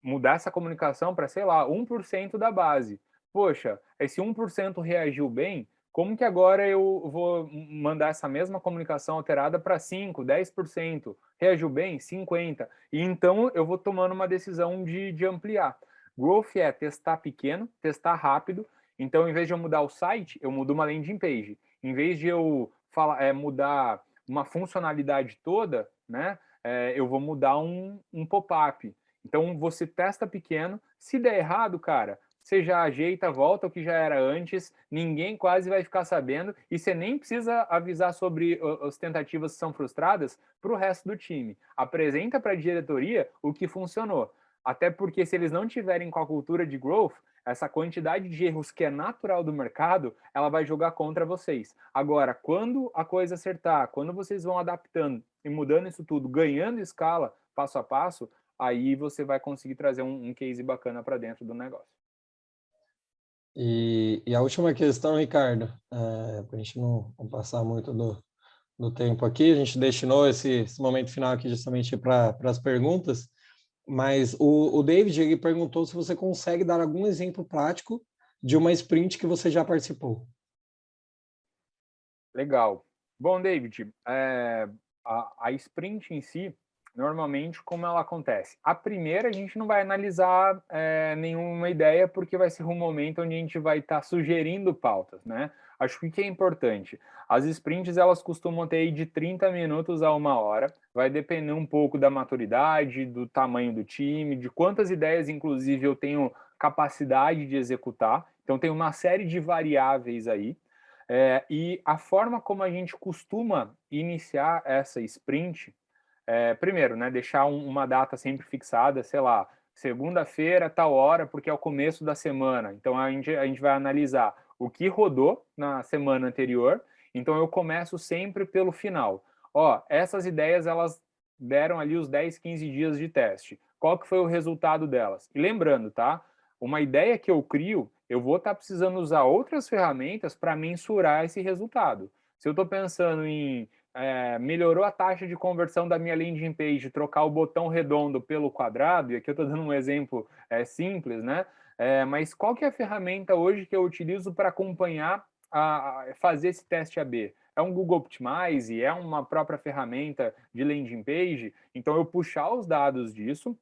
mudar essa comunicação para, sei lá, 1% da base. Poxa, esse 1% reagiu bem, como que agora eu vou mandar essa mesma comunicação alterada para 5%, 10%? Reagiu bem? 50%. E então eu vou tomando uma decisão de ampliar. Growth é testar pequeno, testar rápido. Então, em vez de eu mudar o site, eu mudo uma landing page. Em vez de eu mudar uma funcionalidade toda, né, eu vou mudar um pop-up. Então, você testa pequeno. Se der errado, cara, você já ajeita, volta ao que já era antes, ninguém quase vai ficar sabendo, e você nem precisa avisar sobre as tentativas que são frustradas para o resto do time. Apresenta para a diretoria o que funcionou. Até porque se eles não tiverem com a cultura de growth, essa quantidade de erros que é natural do mercado, ela vai jogar contra vocês. Agora, quando a coisa acertar, quando vocês vão adaptando e mudando isso tudo, ganhando escala, passo a passo, aí você vai conseguir trazer um case bacana para dentro do negócio. E a última questão, Ricardo, para a gente não passar muito do tempo aqui, a gente destinou esse momento final aqui justamente para as perguntas, mas o David ele perguntou se você consegue dar algum exemplo prático de uma sprint que você já participou. Legal. Bom, David, a sprint em si, normalmente, como ela acontece? A primeira, a gente não vai analisar nenhuma ideia, porque vai ser um momento onde a gente vai estar sugerindo pautas, né? Acho que o que é importante, as sprints, elas costumam ter aí de 30 minutos a 1 hora, vai depender um pouco da maturidade, do tamanho do time, de quantas ideias, inclusive, eu tenho capacidade de executar. Então, tem uma série de variáveis aí. E a forma como a gente costuma iniciar essa sprint, primeiro, né, deixar uma data sempre fixada, sei lá, segunda-feira, tal hora, porque é o começo da semana. Então, a gente vai analisar o que rodou na semana anterior. Então, eu começo sempre pelo final. Ó, essas ideias, elas deram ali os 10, 15 dias de teste. Qual que foi o resultado delas? E lembrando, tá? Uma ideia que eu crio, eu vou estar precisando usar outras ferramentas para mensurar esse resultado. Se eu estou pensando em melhorou a taxa de conversão da minha landing page, trocar o botão redondo pelo quadrado, e aqui eu estou dando um exemplo simples, né? Mas qual que é a ferramenta hoje que eu utilizo para acompanhar fazer esse teste AB? É um Google Optimize? É uma própria ferramenta de landing page? Então, eu puxar os dados disso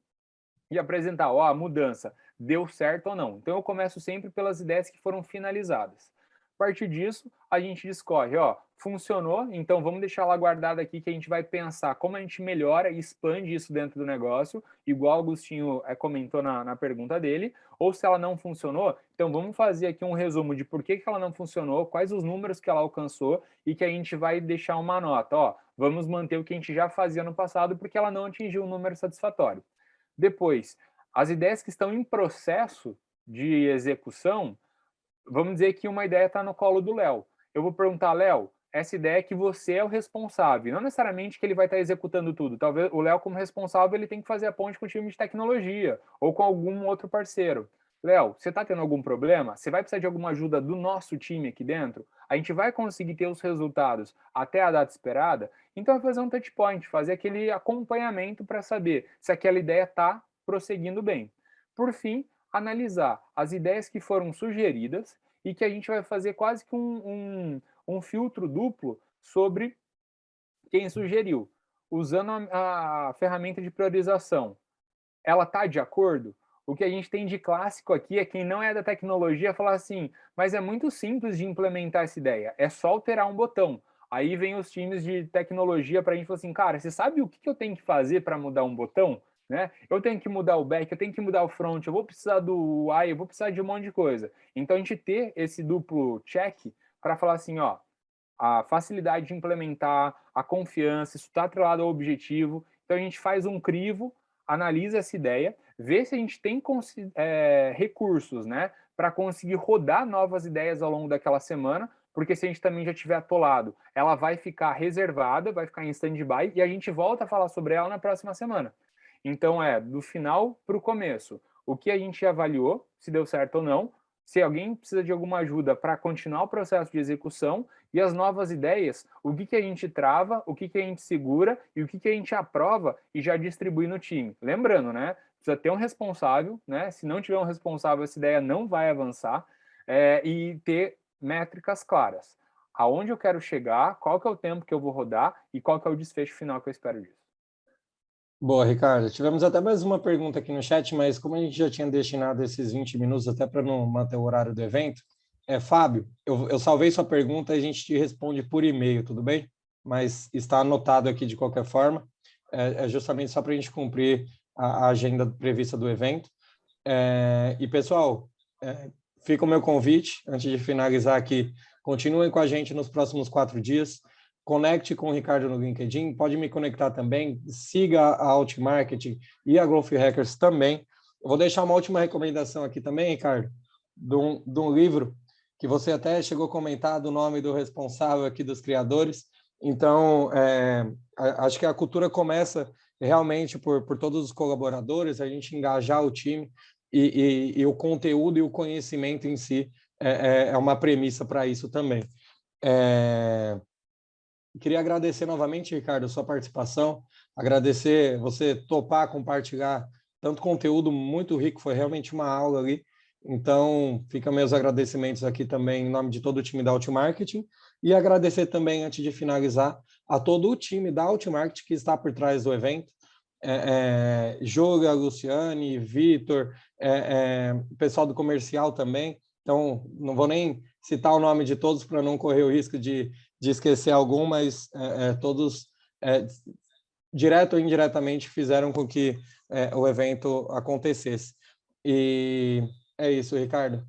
e apresentar, ó, a mudança deu certo ou não. Então eu começo sempre pelas ideias que foram finalizadas. A partir disso, a gente discorre, ó, funcionou, então vamos deixar lá guardado aqui que a gente vai pensar como a gente melhora e expande isso dentro do negócio, igual o Agostinho comentou na pergunta dele, Ou se ela não funcionou, então vamos fazer aqui um resumo de por que ela não funcionou, quais os números que ela alcançou e que a gente vai deixar uma nota. Ó, vamos manter o que a gente já fazia no passado porque ela não atingiu um número satisfatório. Depois, as ideias que estão em processo de execução, vamos dizer que uma ideia está no colo do Léo. Eu vou perguntar, Léo, essa ideia é que você é o responsável, não necessariamente que ele vai estar executando tudo. Talvez o Léo, como responsável, ele tem que fazer a ponte com o time de tecnologia ou com algum outro parceiro. Léo, você está tendo algum problema? Você vai precisar de alguma ajuda do nosso time aqui dentro? A gente vai conseguir ter os resultados até a data esperada? Então, é fazer um touch point, fazer aquele acompanhamento para saber se aquela ideia está prosseguindo bem. Por fim, analisar as ideias que foram sugeridas e que a gente vai fazer quase que um filtro duplo sobre quem sugeriu, usando a ferramenta de priorização. Ela está de acordo? O que a gente tem de clássico aqui é quem não é da tecnologia falar assim, mas é muito simples de implementar essa ideia, é só alterar um botão. Aí vem os times de tecnologia para a gente falar assim, cara, você sabe o que eu tenho que fazer para mudar um botão? Né? Eu tenho que mudar o back, eu tenho que mudar o front, eu vou precisar do UI, eu vou precisar de um monte de coisa. Então a gente ter esse duplo check para falar assim, ó, a facilidade de implementar, a confiança, isso está atrelado ao objetivo. Então a gente faz um crivo, analisa essa ideia, vê se a gente tem recursos, né, para conseguir rodar novas ideias ao longo daquela semana, porque se a gente também já tiver atolado, ela vai ficar reservada, vai ficar em stand-by e a gente volta a falar sobre ela na próxima semana. Então do final para o começo. O que a gente avaliou, se deu certo ou não, se alguém precisa de alguma ajuda para continuar o processo de execução e as novas ideias, o que a gente trava, o que a gente segura e o que a gente aprova e já distribui no time. Lembrando, né? Precisa ter um responsável, né? Se não tiver um responsável, essa ideia não vai avançar e ter métricas claras. Aonde eu quero chegar, qual que é o tempo que eu vou rodar e qual que é o desfecho final que eu espero disso. Boa, Ricardo. Tivemos até mais uma pergunta aqui no chat, mas como a gente já tinha destinado esses 20 minutos até para não manter o horário do evento, Fábio, eu salvei sua pergunta e a gente te responde por e-mail, tudo bem? Mas está anotado aqui de qualquer forma, justamente só para a gente cumprir a agenda prevista do evento. E, pessoal, fica o meu convite, antes de finalizar aqui, continuem com a gente nos próximos 4 dias, conecte com o Ricardo no LinkedIn, pode me conectar também, siga a Out Marketing e a Growth Hackers também. Eu vou deixar uma última recomendação aqui também, Ricardo, de um livro que você até chegou a comentar do nome do responsável aqui dos criadores. Então, acho que a cultura começa realmente por todos os colaboradores, a gente engajar o time e o conteúdo e o conhecimento em si é uma premissa para isso também. Queria agradecer novamente, Ricardo, a sua participação, agradecer você topar, compartilhar tanto conteúdo muito rico, foi realmente uma aula ali. Então, ficam meus agradecimentos aqui também em nome de todo o time da Outmarketing e agradecer também, antes de finalizar, a todo o time da Outmarketing que está por trás do evento, Júlia, Luciane, Vitor, o pessoal do comercial também. Então, não vou nem citar o nome de todos para não correr o risco de esquecer algum, mas todos, direto ou indiretamente, fizeram com que o evento acontecesse. E é isso, Ricardo.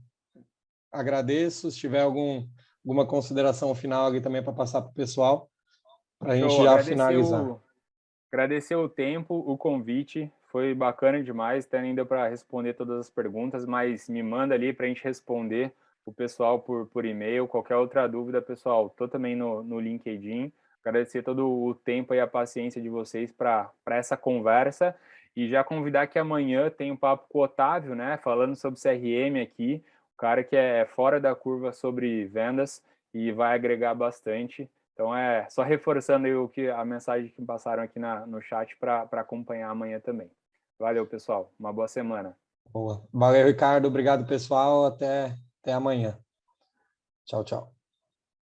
Agradeço. Se tiver alguma consideração final ali também para passar para o pessoal, para a gente já finalizar. Agradecer o tempo, o convite, foi bacana demais, até nem deu para responder todas as perguntas, mas me manda ali para a gente responder o pessoal por e-mail, qualquer outra dúvida, pessoal, estou também no LinkedIn, agradecer todo o tempo e a paciência de vocês para essa conversa e já convidar que amanhã tem um papo com o Otávio, né, falando sobre CRM aqui, o cara que é fora da curva sobre vendas e vai agregar bastante. Então, só reforçando aí a mensagem que me passaram aqui no chat para acompanhar amanhã também. Valeu, pessoal. Uma boa semana. Boa. Valeu, Ricardo. Obrigado, pessoal. Até amanhã. Tchau, tchau.